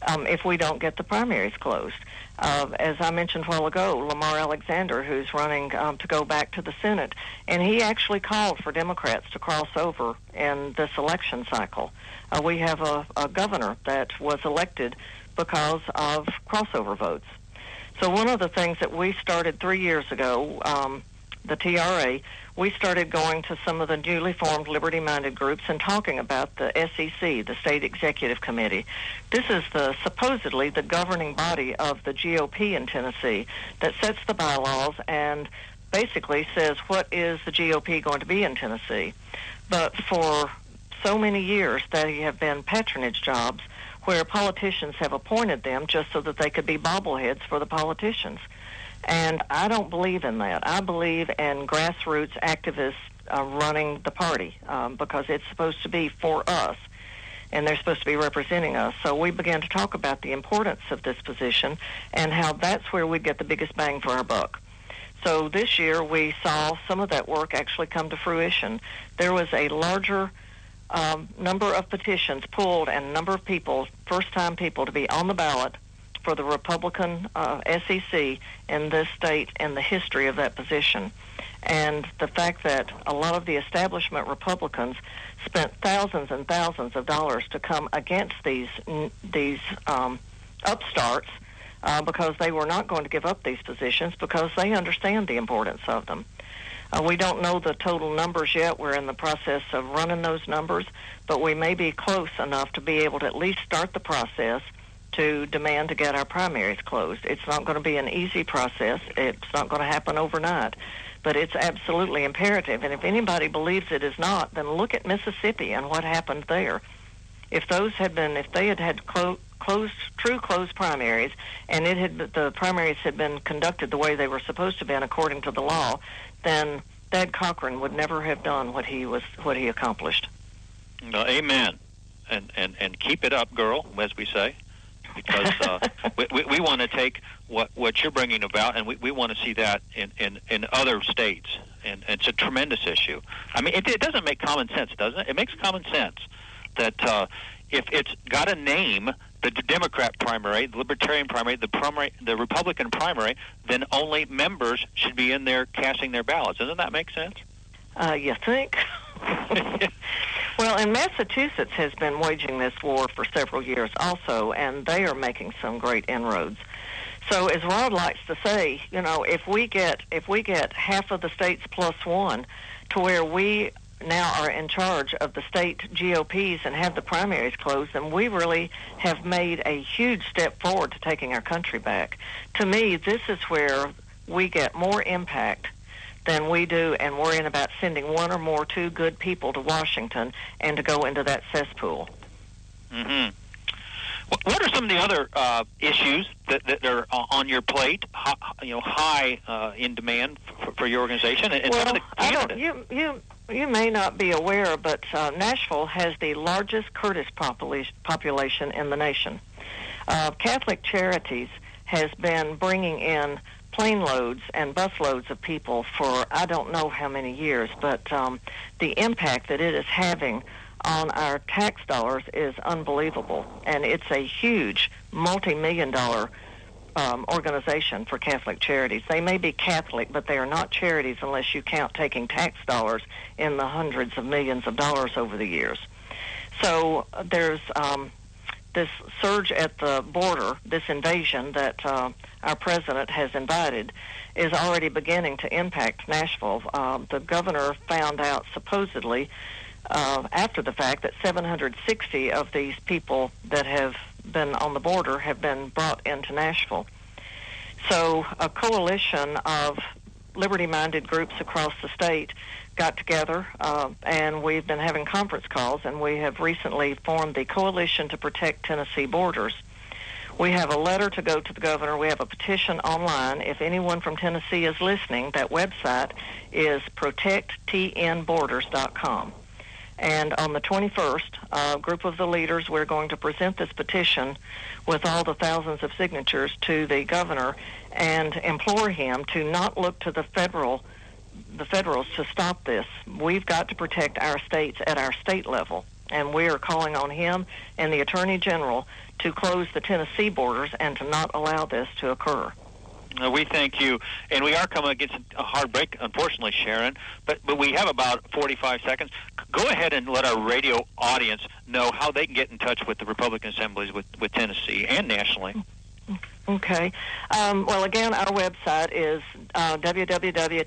if we don't get the primaries closed. As I mentioned a while ago, Lamar Alexander, who's running to go back to the Senate, and he actually called for Democrats to cross over in this election cycle. We have a governor that was elected because of crossover votes. So one of the things that we started 3 years ago, the TRA, we started going to some of the newly formed liberty-minded groups and talking about the SEC, the State Executive Committee. This is supposedly the governing body of the GOP in Tennessee that sets the bylaws and basically says what is the GOP going to be in Tennessee. But for so many years they have been patronage jobs where politicians have appointed them just so that they could be bobbleheads for the politicians. And I don't believe in that. I believe in grassroots activists running the party because it's supposed to be for us, and they're supposed to be representing us. So we began to talk about the importance of this position and how that's where we'd get the biggest bang for our buck. So this year we saw some of that work actually come to fruition. There was a larger number of petitions pulled and a number of people, first-time people, to be on the ballot for the Republican SEC in this state and the history of that position. And the fact that a lot of the establishment Republicans spent thousands and thousands of dollars to come against these upstarts because they were not going to give up these positions because they understand the importance of them. We don't know the total numbers yet. We're in the process of running those numbers, but we may be close enough to be able to at least start the process to demand to get our primaries closed. It's not going to be an easy process. It's not going to happen overnight, but it's absolutely imperative. And if anybody believes it is not, then look at Mississippi and what happened there. If they had true closed primaries, and the primaries had been conducted the way they were supposed to be according to the law, then Thad Cochran would never have done what he accomplished. Amen. And keep it up, girl, as we say, because we want to take what you're bringing about, and we want to see that in other states, and it's a tremendous issue. I mean, it doesn't make common sense, doesn't it? It makes common sense that if it's got a name the Democrat primary, the Libertarian primary, the Republican primary, then only members should be in there casting their ballots. Doesn't that make sense? You think? Well, and Massachusetts has been waging this war for several years also, and they are making some great inroads. So, as Rod likes to say, if we get half of the states plus one to where we now are in charge of the state GOPs and have the primaries closed, then we really have made a huge step forward to taking our country back. To me, this is where we get more impact than we do and worrying about sending one or more two good people to Washington and to go into that cesspool. Mm-hmm. What are some of the other issues that are on your plate, high in demand for your organization? And some of the candidates? You may not be aware, but Nashville has the largest Kurdish population in the nation. Catholic Charities has been bringing in plane loads and bus loads of people for I don't know how many years, but the impact that it is having on our tax dollars is unbelievable, and it's a huge multi-million-dollar organization for Catholic Charities. They may be Catholic, but they are not charities unless you count taking tax dollars in the hundreds of millions of dollars over the years. So there's this surge at the border, this invasion that our president has invited, is already beginning to impact Nashville. The governor found out supposedly after the fact that 760 of these people that have been on the border have been brought into Nashville. So a coalition of liberty-minded groups across the state got together, and we've been having conference calls, and we have recently formed the Coalition to Protect Tennessee Borders. We have a letter to go to the governor. We have a petition online. If anyone from Tennessee is listening, that website is protecttnborders.com. And on the 21st, a group of the leaders, we're going to present this petition with all the thousands of signatures to the governor and implore him to not look to the federals to stop this. We've got to protect our states at our state level, and we are calling on him and the Attorney General to close the Tennessee borders and to not allow this to occur. We thank you, and we are coming against a hard break, unfortunately, Sharon, but we have about 45 seconds. Go ahead and let our radio audience know how they can get in touch with the Republican assemblies with Tennessee and nationally. Okay. Well, again, our website is www.tnra.org.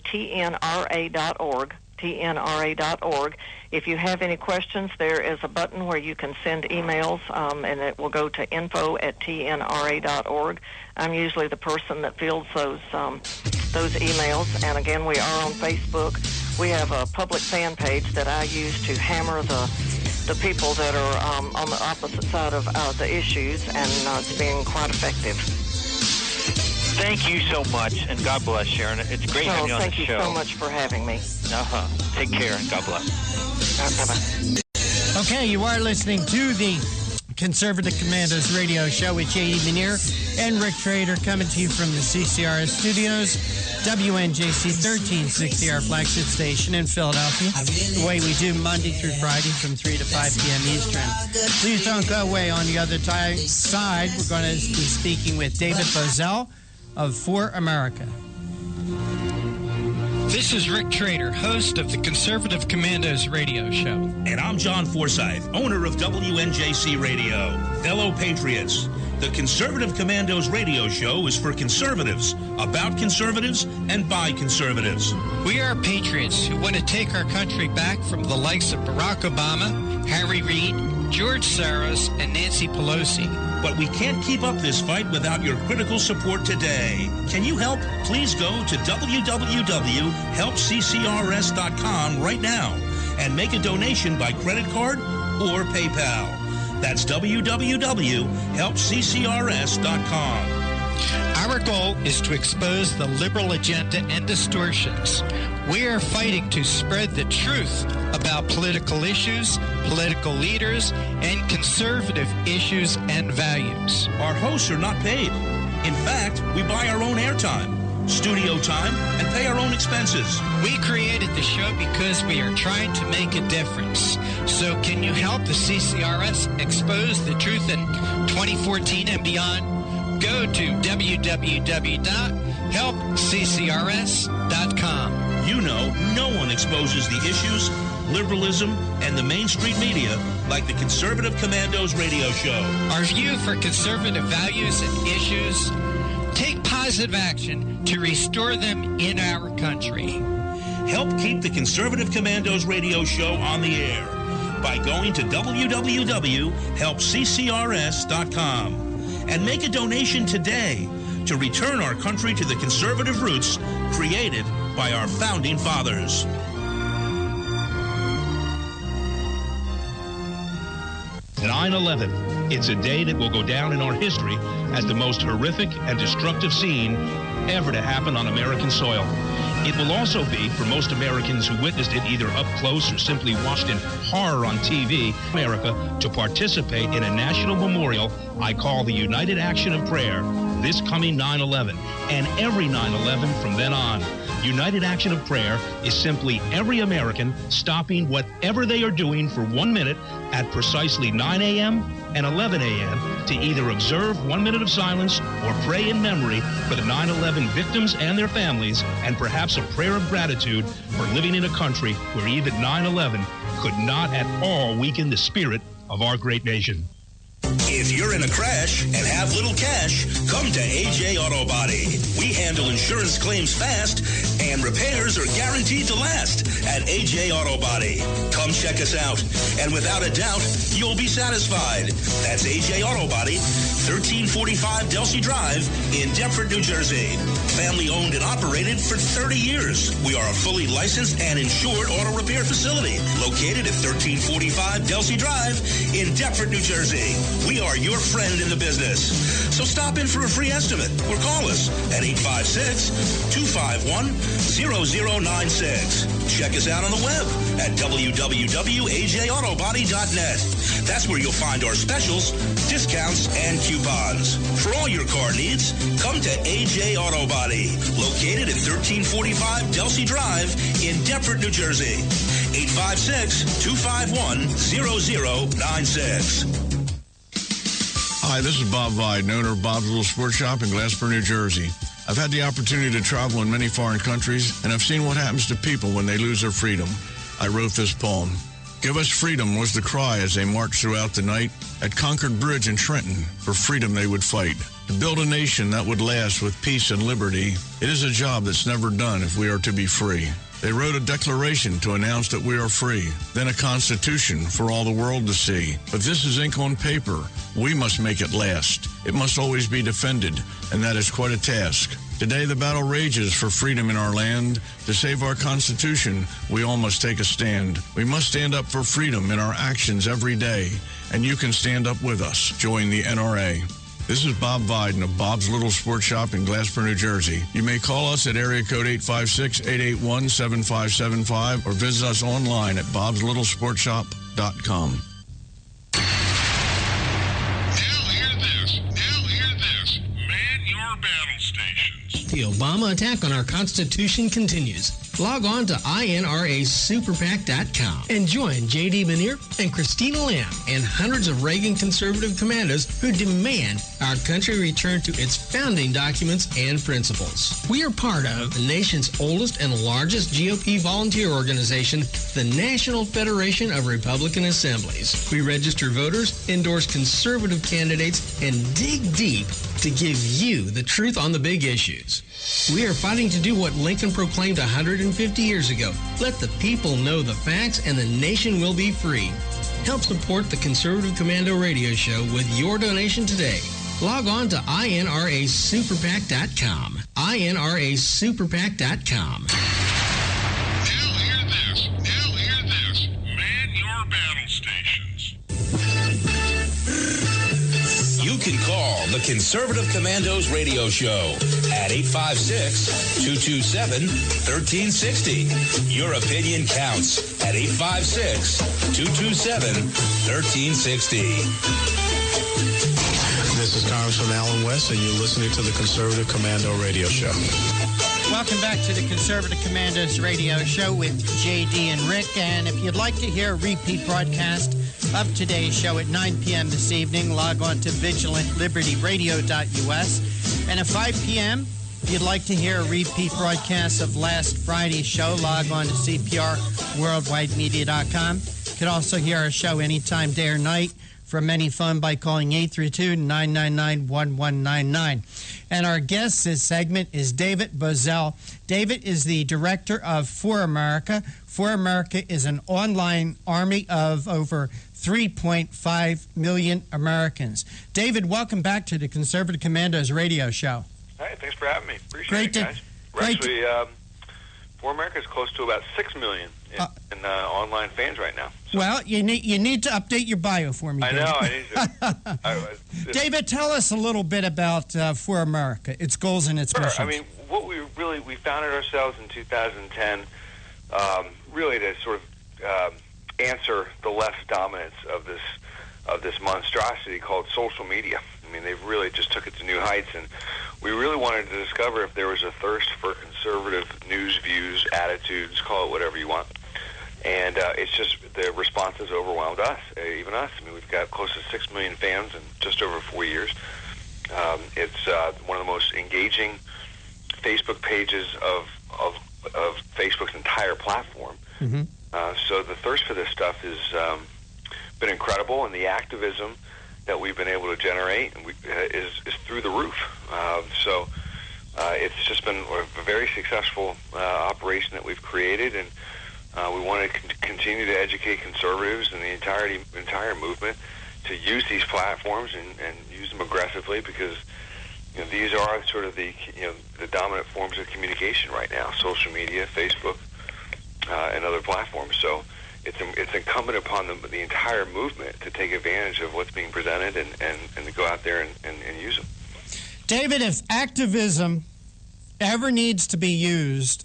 tnra.org. If you have any questions, there is a button where you can send emails, and it will go to info@tnra.org. I'm usually the person that fields those emails. And again, we are on Facebook. We have a public fan page that I use to hammer the people that are on the opposite side of the issues, and it's being quite effective. Thank you so much, and God bless, Sharon. It's great having you on the show. Thank you so much for having me. Take care, and God bless. Bye-bye. Okay, you are listening to the Conservative Commandos radio show with J.E. Manier and Rick Trader, coming to you from the CCRS studios, WNJC 1360, our flagship station in Philadelphia, the way we do Monday through Friday from 3 to 5 p.m. Eastern. Please don't go away. On the other side, we're going to be speaking with David Bozell of For America. This is Rick Trader, host of the Conservative Commandos radio show. And I'm John Forsyth, owner of WNJC Radio. Fellow patriots, the Conservative Commandos radio show is for conservatives, about conservatives, and by conservatives. We are patriots who want to take our country back from the likes of Barack Obama, Harry Reid, George Soros, and Nancy Pelosi. But we can't keep up this fight without your critical support today. Can you help? Please go to www.helpccrs.com right now and make a donation by credit card or PayPal. That's www.helpccrs.com. Our goal is to expose the liberal agenda and distortions. We are fighting to spread the truth about political issues, political leaders, and conservative issues and values. Our hosts are not paid. In fact, we buy our own airtime. studio time, and pay our own expenses. We created the show because we are trying to make a difference. So can you help the CCRS expose the truth in 2014 and beyond? Go to www.helpccrs.com. You know, no one exposes the issues, liberalism, and the mainstream media like the Conservative Commandos radio show. Our view for conservative values and issues, take positive action to restore them in our country. Help keep the Conservative Commandos radio show on the air by going to www.helpccrs.com and make a donation today to return our country to the conservative roots created by our founding fathers. – 9/11. It's a day that will go down in our history as the most horrific and destructive scene ever to happen on American soil. It will also be, for most Americans who witnessed it either up close or simply watched in horror on TV, America, to participate in a national memorial I call the United Action of Prayer this coming 9/11 and every 9/11 from then on. United Action of Prayer is simply every American stopping whatever they are doing for 1 minute at precisely 9 a.m. and 11 a.m. to either observe 1 minute of silence or pray in memory for the 9/11 victims and their families, and perhaps a prayer of gratitude for living in a country where even 9/11 could not at all weaken the spirit of our great nation. If you're in a crash and have little cash, come to AJ Auto Body. We handle insurance claims fast, and repairs are guaranteed to last at AJ Auto Body. Come check us out, and without a doubt, you'll be satisfied. That's AJ Auto Body, 1345 Delsey Drive in Deptford, New Jersey. Family owned and operated for 30 years. We are a fully licensed and insured auto repair facility located at 1345 Delsey Drive in Deptford, New Jersey. We are your friend in the business. So stop in for a free estimate or call us at 856-251-0096. Check us out on the web at www.ajautobody.net. That's where you'll find our specials, discounts, and coupons. For all your car needs, come to AJ Auto Body, located at 1345 Delsey Drive in Deptford, New Jersey. 856-251-0096. Hi, this is Bob Vide, owner of Bob's Little Sports Shop in Glasper, New Jersey. I've had the opportunity to travel in many foreign countries, and I've seen what happens to people when they lose their freedom. I wrote this poem. Give us freedom was the cry as they marched throughout the night. At Concord Bridge in Trenton, for freedom they would fight. To build a nation that would last with peace and liberty, it is a job that's never done if we are to be free. They wrote a declaration to announce that we are free, then a constitution for all the world to see. But this is ink on paper. We must make it last. It must always be defended, and that is quite a task. Today the battle rages for freedom in our land. To save our Constitution, we all must take a stand. We must stand up for freedom in our actions every day, and you can stand up with us. Join the NRA. This is Bob Viden of Bob's Little Sports Shop in Glasper, New Jersey. You may call us at area code 856-881-7575 or visit us online at bobslittle.sportshop.com. The Obama attack on our Constitution continues. Log on to INRASuperPAC.com and join J.D. Manier and Christina Lamb and hundreds of Reagan conservative commandos who demand our country return to its founding documents and principles. We are part of the nation's oldest and largest GOP volunteer organization, the National Federation of Republican Assemblies. We register voters, endorse conservative candidates, and dig deep to give you the truth on the big issues. We are fighting to do what Lincoln proclaimed 150 years ago. Let the people know the facts and the nation will be free. Help support the Conservative Commando Radio Show with your donation today. Log on to INRASuperPAC.com. INRASuperPAC.com. You can call the Conservative Commandos Radio Show at 856-227-1360. Your opinion counts at 856-227-1360. This is Congressman Alan West, and you're listening to the Conservative Commando Radio Show. Welcome back to the Conservative Commandos radio show with JD and Rick. And if you'd like to hear a repeat broadcast of today's show at 9 p.m. this evening, log on to vigilantlibertyradio.us. And at 5 p.m., if you'd like to hear a repeat broadcast of last Friday's show, log on to cprworldwidemedia.com. You can also hear our show anytime, day or night, from any phone by calling 832-999-1199. And our guest this segment is David Bozell. David is the director of For America. For America is an online army of over 3.5 million Americans. David, welcome back to the Conservative Commandos radio show. Hi, thanks for having me. Appreciate it, guys. We're actually, For America is close to about 6 million in online fans right now. So. Well, you need to update your bio for me, David. I know, I need to. David, tell us a little bit about For America, its goals and its missions. I mean, what we founded ourselves in 2010, really to sort of answer the left's dominance of this monstrosity called social media. I mean, they've really just took it to new heights, and we really wanted to discover if there was a thirst for conservative news, views, attitudes, call it whatever you want. And it's just the response has overwhelmed us, even us. I mean, we've got close to 6 million fans in just over 4 years. It's one of the most engaging Facebook pages of Facebook's entire platform. Mm-hmm. So the thirst for this stuff has been incredible, and the activism that we've been able to generate is through the roof. So it's just been a very successful operation that we've created, and we want to continue to educate conservatives and the entire movement to use these platforms and use them aggressively, because these are sort of the dominant forms of communication right now: social media, Facebook, and other platforms. So it's incumbent upon the entire movement to take advantage of what's being presented and to go out there and use them. David, if activism ever needs to be used,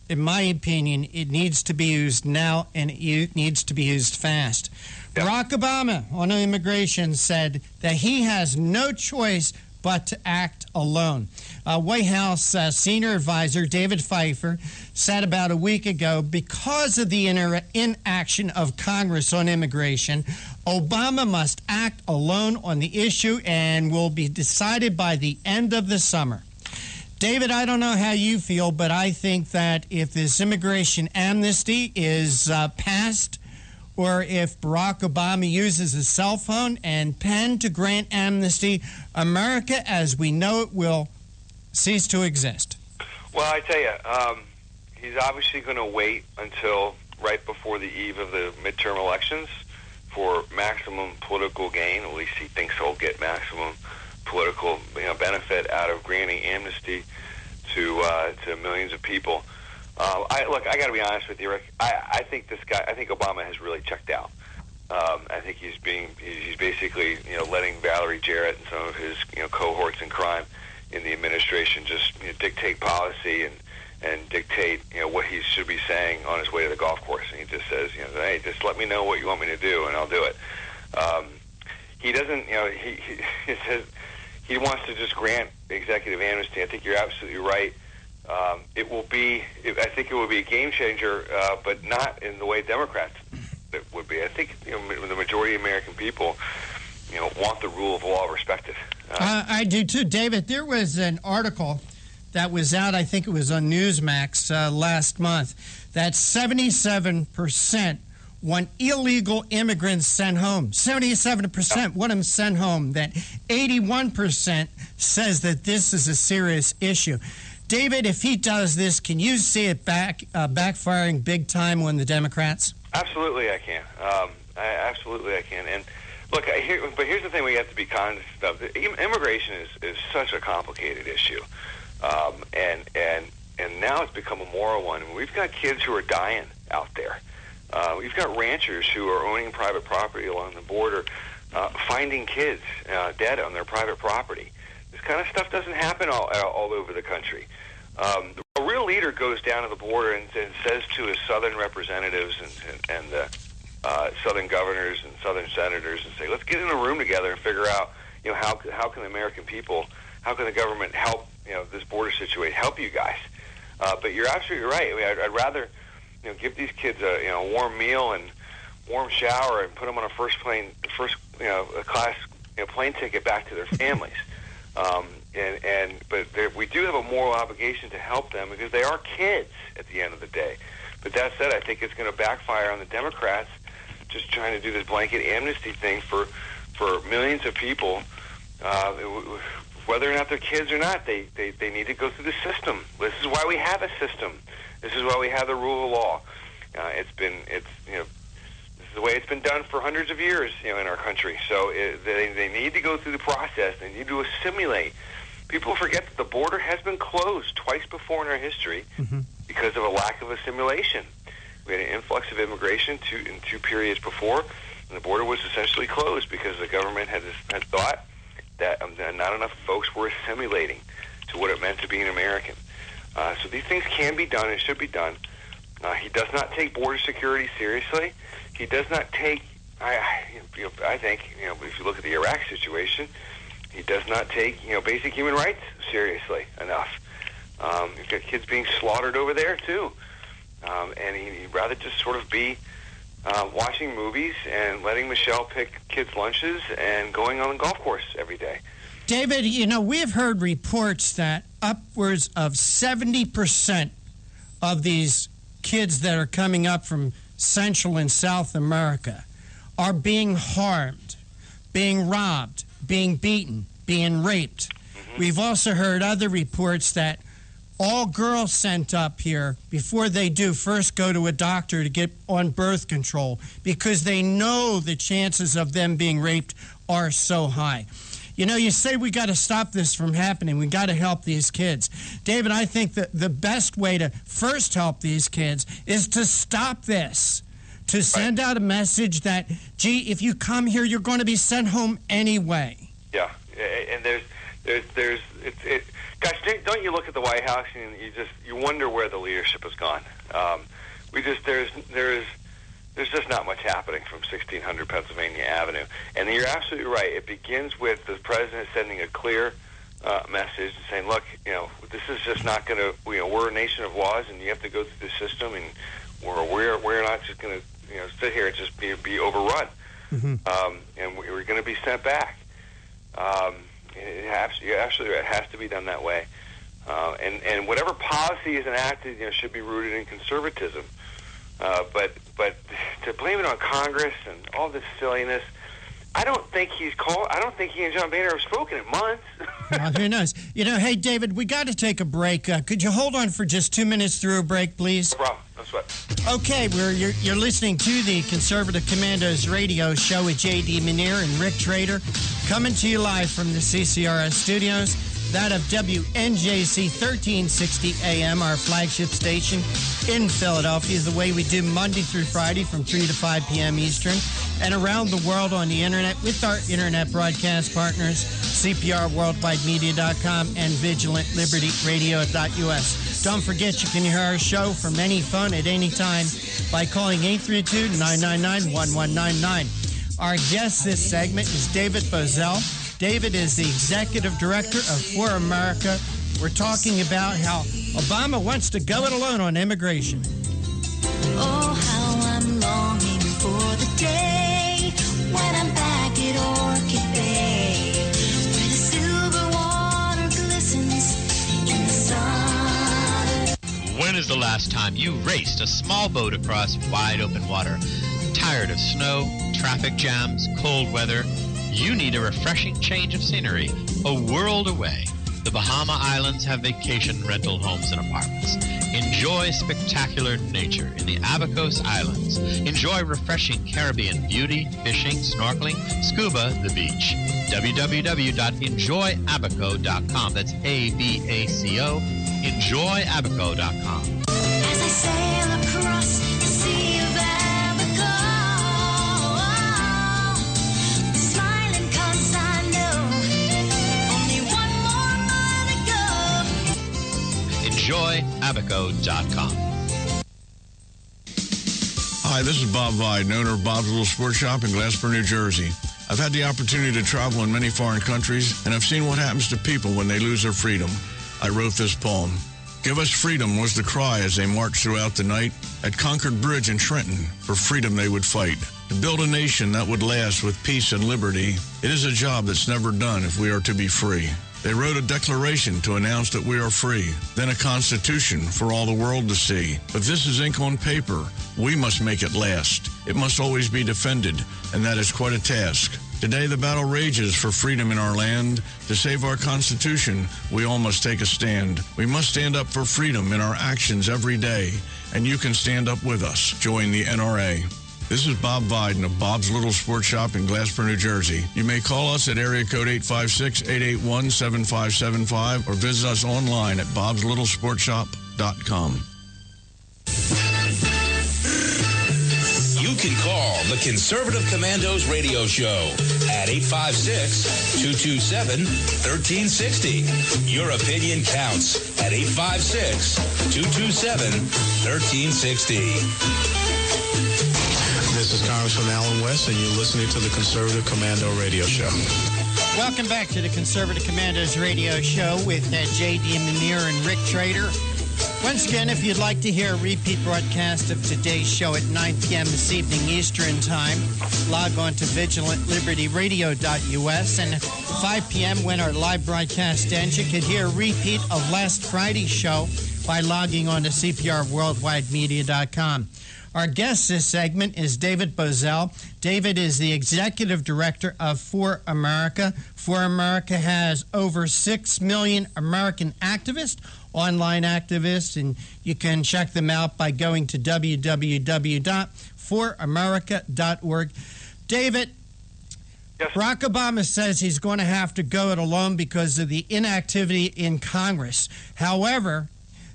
in my opinion, it needs to be used now, and it needs to be used fast. Yep. Barack Obama on immigration said that he has no choice but to act alone. White House senior advisor David Pfeiffer said about a week ago, because of the inaction of Congress on immigration, Obama must act alone on the issue and will be decided by the end of the summer. David, I don't know how you feel, but I think that if this immigration amnesty is passed, or if Barack Obama uses a cell phone and pen to grant amnesty, America as we know it will cease to exist. Well, I tell you, he's obviously going to wait until right before the eve of the midterm elections for maximum political gain. At least he thinks he'll get maximum political benefit out of granting amnesty to millions of people. I got to be honest with you, Rick. I think Obama has really checked out. I think he's basically letting Valerie Jarrett and some of his cohorts in crime in the administration just dictate policy and dictate what he should be saying on his way to the golf course. And he just says, hey, just let me know what you want me to do, and I'll do it. He doesn't, he says he wants to just grant executive amnesty. I think you're absolutely right. I think it will be a game changer, but not in the way Democrats it would be. I think the majority of American people, want the rule of law respected. I do too, David. There was an article that was out, I think it was on Newsmax last month, that 77% want illegal immigrants sent home. 77% want them sent home. That 81% says that this is a serious issue. David, if he does this, can you see it backfiring big time on the Democrats? Absolutely, I can. Absolutely, I can. And look, but here's the thing: we have to be conscious of. Immigration is such a complicated issue, and now it's become a moral one. We've got kids who are dying out there. We've got ranchers who are owning private property along the border, finding kids dead on their private property. This kind of stuff doesn't happen all over the country. A real leader goes down to the border and says to his southern representatives and the southern governors and southern senators and say, let's get in a room together and figure out, how can the American people, how can the government help, this border situation, help you guys? But you're absolutely right. I mean, I'd rather give these kids a warm meal and warm shower and put them on a first class plane ticket back to their families. But we do have a moral obligation to help them because they are kids at the end of the day. But that said, I think it's going to backfire on the Democrats just trying to do this blanket amnesty thing for millions of people, whether or not they're kids or not. They need to go through the system. This is why we have a system. This is why we have the rule of law. This is the way it's been done for hundreds of years, in our country. So they need to go through the process. They need to assimilate. People forget that the border has been closed twice before in our history because of a lack of assimilation. We had an influx of immigration in two periods before, and the border was essentially closed because the government had thought that not enough folks were assimilating to what it meant to be an American. So these things can be done and should be done. He does not take border security seriously. He does not take, I think, if you look at the Iraq situation, he does not take, basic human rights seriously enough. You've got kids being slaughtered over there, too. And he'd rather just sort of be watching movies and letting Michelle pick kids' lunches and going on the golf course every day. David, we've heard reports that upwards of 70% of these kids that are coming up from Central and South America are being harmed, being robbed, being beaten, being raped. We've also heard other reports that all girls sent up here, before they do, first go to a doctor to get on birth control because they know the chances of them being raped are so high. You say we got to stop this from happening. We got to help these kids. David, I think that the best way to first help these kids is to stop this, to send out a message that, if you come here, you're going to be sent home anyway. Yeah, and gosh, don't you look at the White House and you wonder where the leadership has gone? There's just not much happening from 1600 Pennsylvania Avenue. And you're absolutely right. It begins with the president sending a clear message and saying, look, this is just not going to, we're a nation of laws and you have to go through the system, and we're not just going to, sit here and just be overrun. And we're going to be sent back. You're absolutely right. It has to be done that way. And whatever policy is enacted, should be rooted in conservatism. But to blame it on Congress and all this silliness, I don't think he and John Boehner have spoken in months. Well, who knows? Hey, David, we got to take a break. Could you hold on for just 2 minutes through a break, please? No problem. No sweat. Okay, you're listening to the Conservative Commandos radio show with J.D. Manier and Rick Trader, coming to you live from the CCRS studios, that of WNJC 1360 AM, our flagship station in Philadelphia, the way we do Monday through Friday from 3 to 5 p.m. Eastern, and around the world on the internet with our internet broadcast partners, CPRWorldwideMedia.com and VigilantLibertyRadio.us. Don't forget, you can hear our show from any phone at any time by calling 832-999-1199. Our guest this segment is David Bozell. David is the executive director of For America. We're talking about how Obama wants to go it alone on immigration. Oh, how I'm longing for the day when I'm back at Orchid Bay, where the silver water glistens in the sun. When is the last time you raced a small boat across wide open water? Tired of snow, traffic jams, cold weather? You need a refreshing change of scenery, a world away. The Bahama Islands have vacation rental homes and apartments. Enjoy spectacular nature in the Abacos Islands. Enjoy refreshing Caribbean beauty, fishing, snorkeling, scuba, the beach. www.enjoyabaco.com. That's ABACO. Enjoyabaco.com. As I sail across the sea of Abaco, smiling 'cause I know only one more mile to go. Enjoyabaco.com. Hi, this is Bob Vide, owner of Bob's Little Sports Shop in Glasper, New Jersey. I've had the opportunity to travel in many foreign countries, and I've seen what happens to people when they lose their freedom. I wrote this poem. Give us freedom was the cry as they marched throughout the night. At Concord Bridge in Trenton, for freedom they would fight. To build a nation that would last with peace and liberty, it is a job that's never done if we are to be free. They wrote a declaration to announce that we are free, then a constitution for all the world to see. But this is ink on paper. We must make it last. It must always be defended, and that is quite a task. Today, the battle rages for freedom in our land. To save our Constitution, we all must take a stand. We must stand up for freedom in our actions every day, and you can stand up with us. Join the NRA. This is Bob Biden of Bob's Little Sports Shop in Glasper, New Jersey. You may call us at area code 856-881-7575 or visit us online at bobslittle.sportshop.com. You can call the Conservative Commandos radio show at 856-227-1360. Your opinion counts at 856-227-1360. This is Congressman Alan West, and you're listening to the Conservative Commando Radio Show. Welcome back to the Conservative Commandos Radio Show with J.D. Manier and Rick Trader. Once again, if you'd like to hear a repeat broadcast of today's show at 9 p.m. this evening Eastern Time, log on to vigilantlibertyradio.us, and at 5 p.m. when our live broadcast ends, you can hear a repeat of last Friday's show by logging on to cprworldwidemedia.com. Our guest this segment is David Bozell. David is the Executive Director of For America. For America has over 6 million American activists, online activists, and you can check them out by going to www.foramerica.org. David, yes. Barack Obama says he's going to have to go it alone because of the inactivity in Congress. However,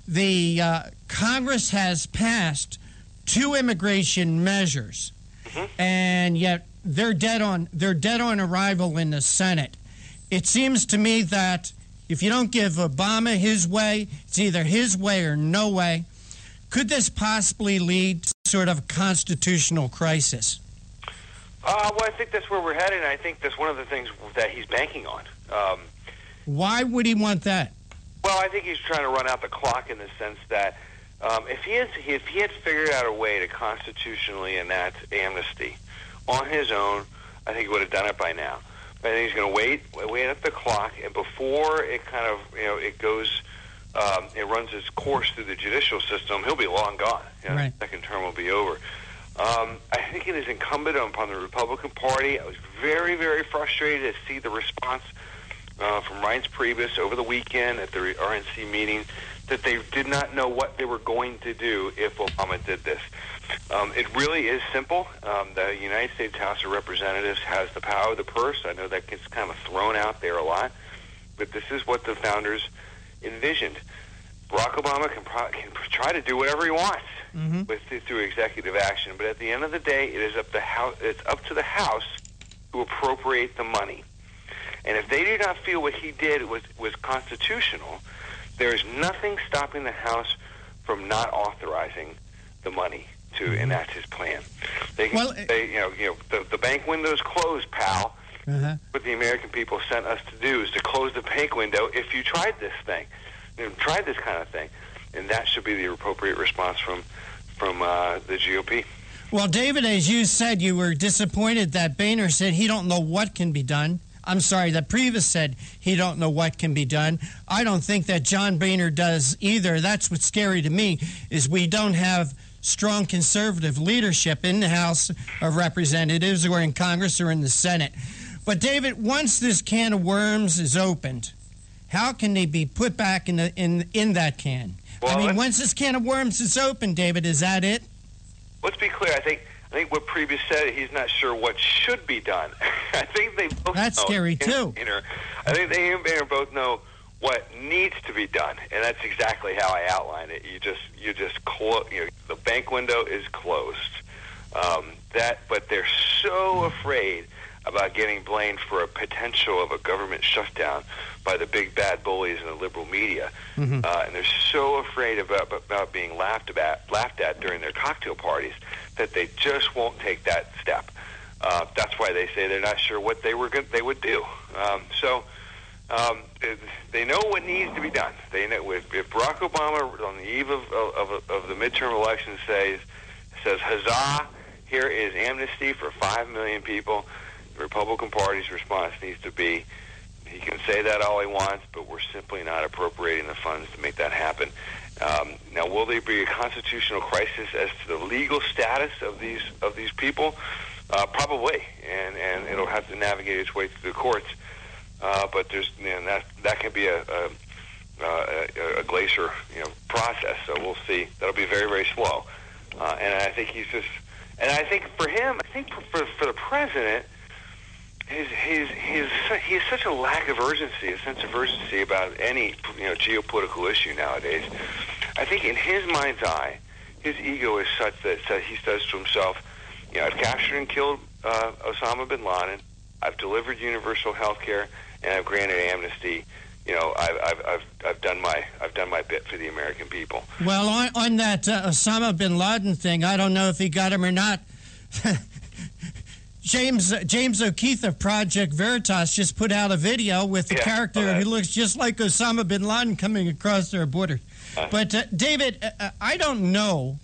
the Congress has passed 2 immigration measures, and yet they're dead on arrival in the Senate. It seems to me that if you don't give Obama his way, it's either his way or no way. Could this possibly lead to sort of a constitutional crisis? Well, I think that's where we're headed, and I think that's one of the things that he's banking on. Why would he want that? Well, I think he's trying to run out the clock in the sense that if he had figured out a way to constitutionally enact amnesty on his own, I think he would have done it by now. But I think he's going to wait up the clock, and before it kind of it goes, it runs its course through the judicial system, he'll be long gone. Right. The second term will be over. I think it is incumbent upon the Republican Party. I was very, very frustrated to see the response from Reince Priebus over the weekend at the RNC meeting, that they did not know what they were going to do if Obama did this. It really is simple. The United States House of Representatives has the power of the purse. I know that gets kind of thrown out there a lot, but this is what the founders envisioned. Barack Obama can try to do whatever he wants through executive action, but at the end of the day, it is up to the House to appropriate the money. And if they do not feel what he did was constitutional, there is nothing stopping the House from not authorizing the money to enact his plan. They can say, the bank window's closed, pal. What the American people sent us to do is to close the bank window if you tried this thing, tried this kind of thing. And that should be the appropriate response from the GOP. Well, David, as you said, you were disappointed that Boehner said he don't know what can be done. I'm sorry, that Priebus said he don't know what can be done. I don't think that John Boehner does either. That's what's scary to me, is we don't have strong conservative leadership in the House of Representatives or in Congress or in the Senate. But, David, once this can of worms is opened, how can they be put back in that can? Well, I mean, once this can of worms is open, David, is that it? Let's be clear. I think what Priebus said, he's not sure what should be done. I think they both That's know. Scary, too. I think they and Boehner both know what needs to be done, and that's exactly how I outlined it. You just the bank window is closed. But they're so afraid about getting blamed for a potential of a government shutdown by the big bad bullies in the liberal media, and they're so afraid about being laughed at during their cocktail parties that they just won't take that step. That's why they say they're not sure what they would do. They know what needs to be done. They know if Barack Obama on the eve of the midterm election says huzzah, here is amnesty for 5 million people, the Republican Party's response needs to be, he can say that all he wants, but we're simply not appropriating the funds to make that happen. Now, will there be a constitutional crisis as to the legal status of these people? Probably, and it'll have to navigate its way through the courts. But there's that can be a glacier process. So we'll see. That'll be very, very slow. And I think he's just. And I think for him, I think for the president, he has such a lack of urgency, a sense of urgency about any geopolitical issue nowadays. I think in his mind's eye, his ego is such that he says to himself, I've captured and killed Osama bin Laden. I've delivered universal health care, and I've granted amnesty. I've done my bit for the American people. Well, on that Osama bin Laden thing, I don't know if he got him or not. James O'Keefe of Project Veritas just put out a video with a character who looks just like Osama bin Laden coming across their border. But David, I don't know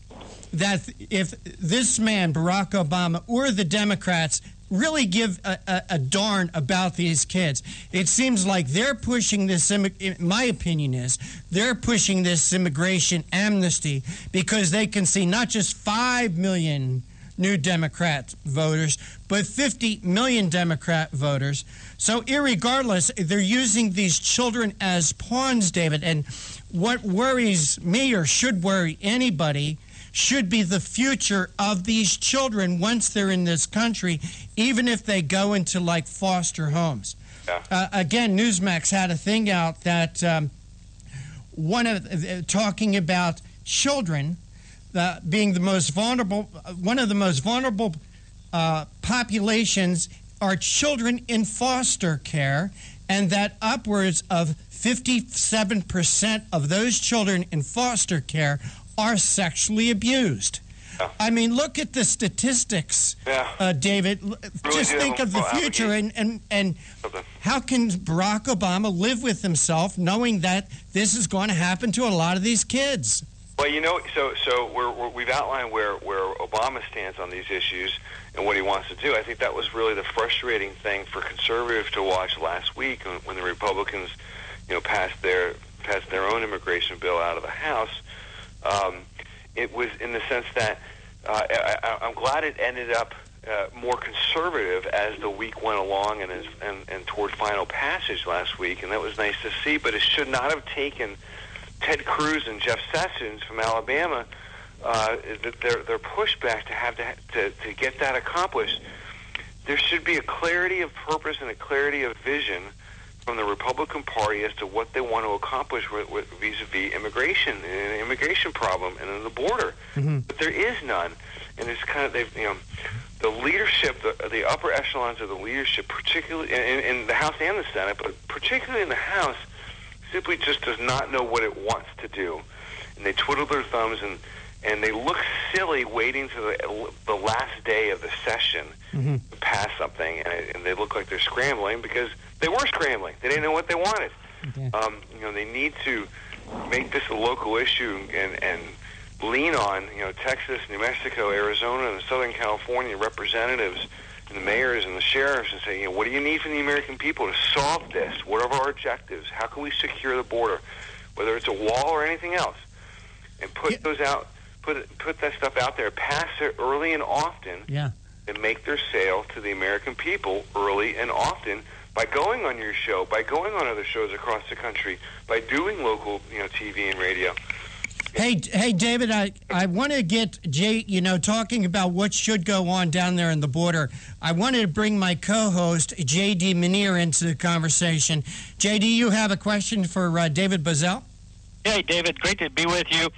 that if this man, Barack Obama, or the Democrats really give a darn about these kids. It seems like they're pushing this, my opinion is, they're pushing this immigration amnesty because they can see not just 5 million new Democrat voters, but 50 million Democrat voters. So irregardless, they're using these children as pawns, David. And what worries me, or should worry anybody, should be the future of these children once they're in this country, even if they go into like foster homes. Again, Newsmax had a thing out that talking about children being the most vulnerable, one of the most vulnerable populations are children in foster care, and that upwards of 57% of those children in foster care are sexually abused. I mean, look at the statistics, David. Just think of the future, and how can Barack Obama live with himself knowing that this is going to happen to a lot of these kids? Well, so we've outlined where Obama stands on these issues and what he wants to do. I think that was really the frustrating thing for conservatives to watch last week when the Republicans, passed their own immigration bill out of the House. It was in the sense that I'm glad it ended up more conservative as the week went along and toward final passage last week, and that was nice to see. But it should not have taken Ted Cruz and Jeff Sessions from Alabama their pushback to get that accomplished. There should be a clarity of purpose and a clarity of vision from the Republican Party as to what they want to accomplish with vis-a-vis immigration and an immigration problem and then the border. Mm-hmm. But there is none, and it's kind of the leadership, the upper echelons of the leadership, particularly in the House and the Senate, but particularly in the House, simply just does not know what it wants to do, and they twiddle their thumbs and they look silly waiting to the last day of the session to pass something, and they look like they're scrambling because they were scrambling. They didn't know what they wanted. Okay. They need to make this a local issue and lean on, Texas, New Mexico, Arizona, and Southern California representatives and the mayors and the sheriffs and say, what do you need from the American people to solve this? What are our objectives? How can we secure the border, whether it's a wall or anything else? And put those out, put that stuff out there, pass it early and often, and make their sale to the American people early and often by going on your show, by going on other shows across the country, by doing local, TV and radio. Hey, David, I want to get Jay, talking about what should go on down there in the border. I wanted to bring my co-host, J.D. Manier, into the conversation. J.D., you have a question for David Bazell? Hey, David, great to be with you.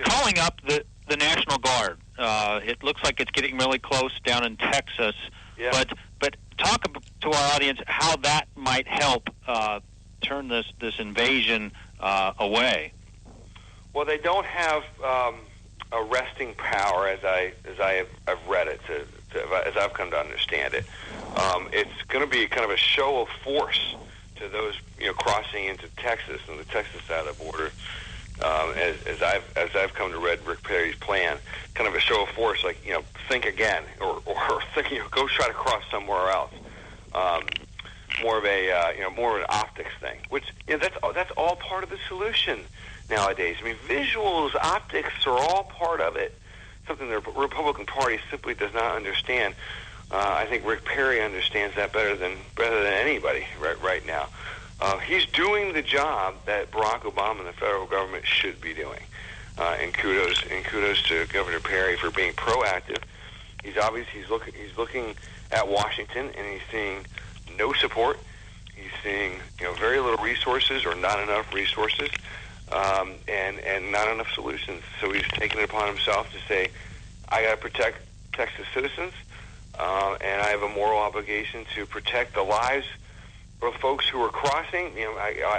Calling up the National Guard. It looks like it's getting really close down in Texas. Yeah. But talk to our audience how that might help turn this invasion away. Well, they don't have arresting power, as I've read it, as I've come to understand it. It's going to be kind of a show of force to those crossing into Texas and the Texas side of the border. As I've come to read Rick Perry's plan, kind of a show of force, like think again, or think go try to cross somewhere else. More of an optics thing, which that's all part of the solution nowadays. I mean, visuals, optics are all part of it. Something the Republican Party simply does not understand. I think Rick Perry understands that better than anybody right now. He's doing the job that Barack Obama and the federal government should be doing. And kudos to Governor Perry for being proactive. He's looking at Washington and he's seeing no support. He's seeing very little resources or not enough resources, and not enough solutions. So he's taken it upon himself to say, I got to protect Texas citizens, and I have a moral obligation to protect the lives of folks who are crossing,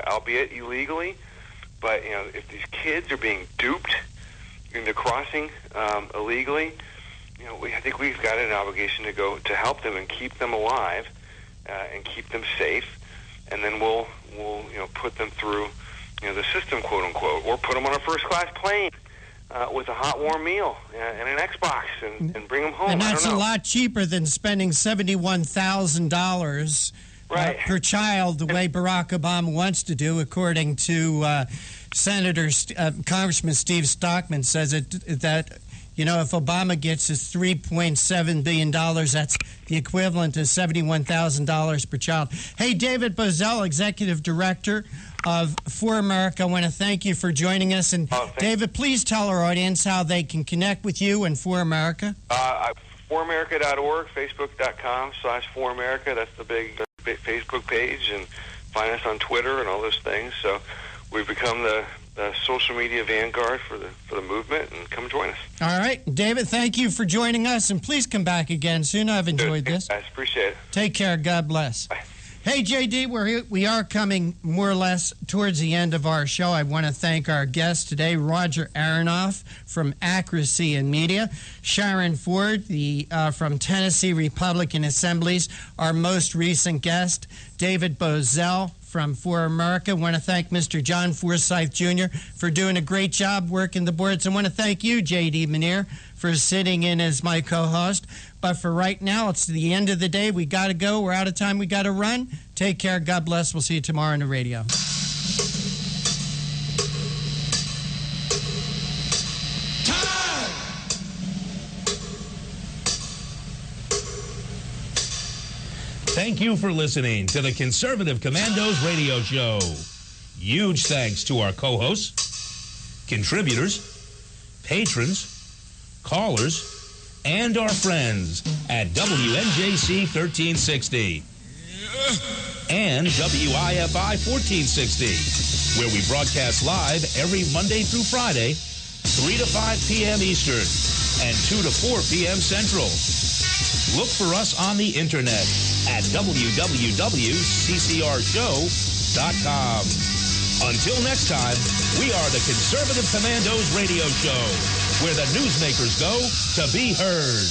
albeit illegally. But if these kids are being duped into crossing illegally, I think we've got an obligation to go to help them and keep them alive and keep them safe, and then we'll put them through the system, quote unquote, or put them on a first class plane with a hot warm meal and an Xbox and bring them home. And that's a lot cheaper than spending $71,000 per child, the way Barack Obama wants to do, according to Congressman Steve Stockman says that if Obama gets his $3.7 billion, that's the equivalent to $71,000 per child. Hey, David Bozell, Executive Director of For America, I want to thank you for joining us. And David, please tell our audience how they can connect with you and For America. ForAmerica.org, Facebook.com/ForAmerica. That's the big Facebook page, and find us on Twitter and all those things. So we've become the social media vanguard for the movement, and come join us. All right, David, thank you for joining us, and please come back again soon. I've enjoyed this. I appreciate it. Take care. God bless. Bye. Hey, JD, we are coming more or less towards the end of our show. I want to thank our guest today, Roger Aronoff from Accuracy in Media, Sharon Ford from Tennessee Republican Assemblies, our most recent guest, David Bozell from For America. I want to thank Mr. John Forsyth Jr. for doing a great job working the boards. I want to thank you, J.D. Manier, for sitting in as my co-host. But for right now, it's the end of the day. We got to go. We're out of time. We got to run. Take care. God bless. We'll see you tomorrow on the radio. Thank you for listening to the Conservative Commandos radio show. Huge thanks to our co-hosts, contributors, patrons, callers, and our friends at WNJC 1360 and WIFI 1460, where we broadcast live every Monday through Friday, 3 to 5 p.m. Eastern and 2 to 4 p.m. Central. Look for us on the internet at www.ccrshow.com. Until next time, we are the Conservative Commandos radio show, where the newsmakers go to be heard.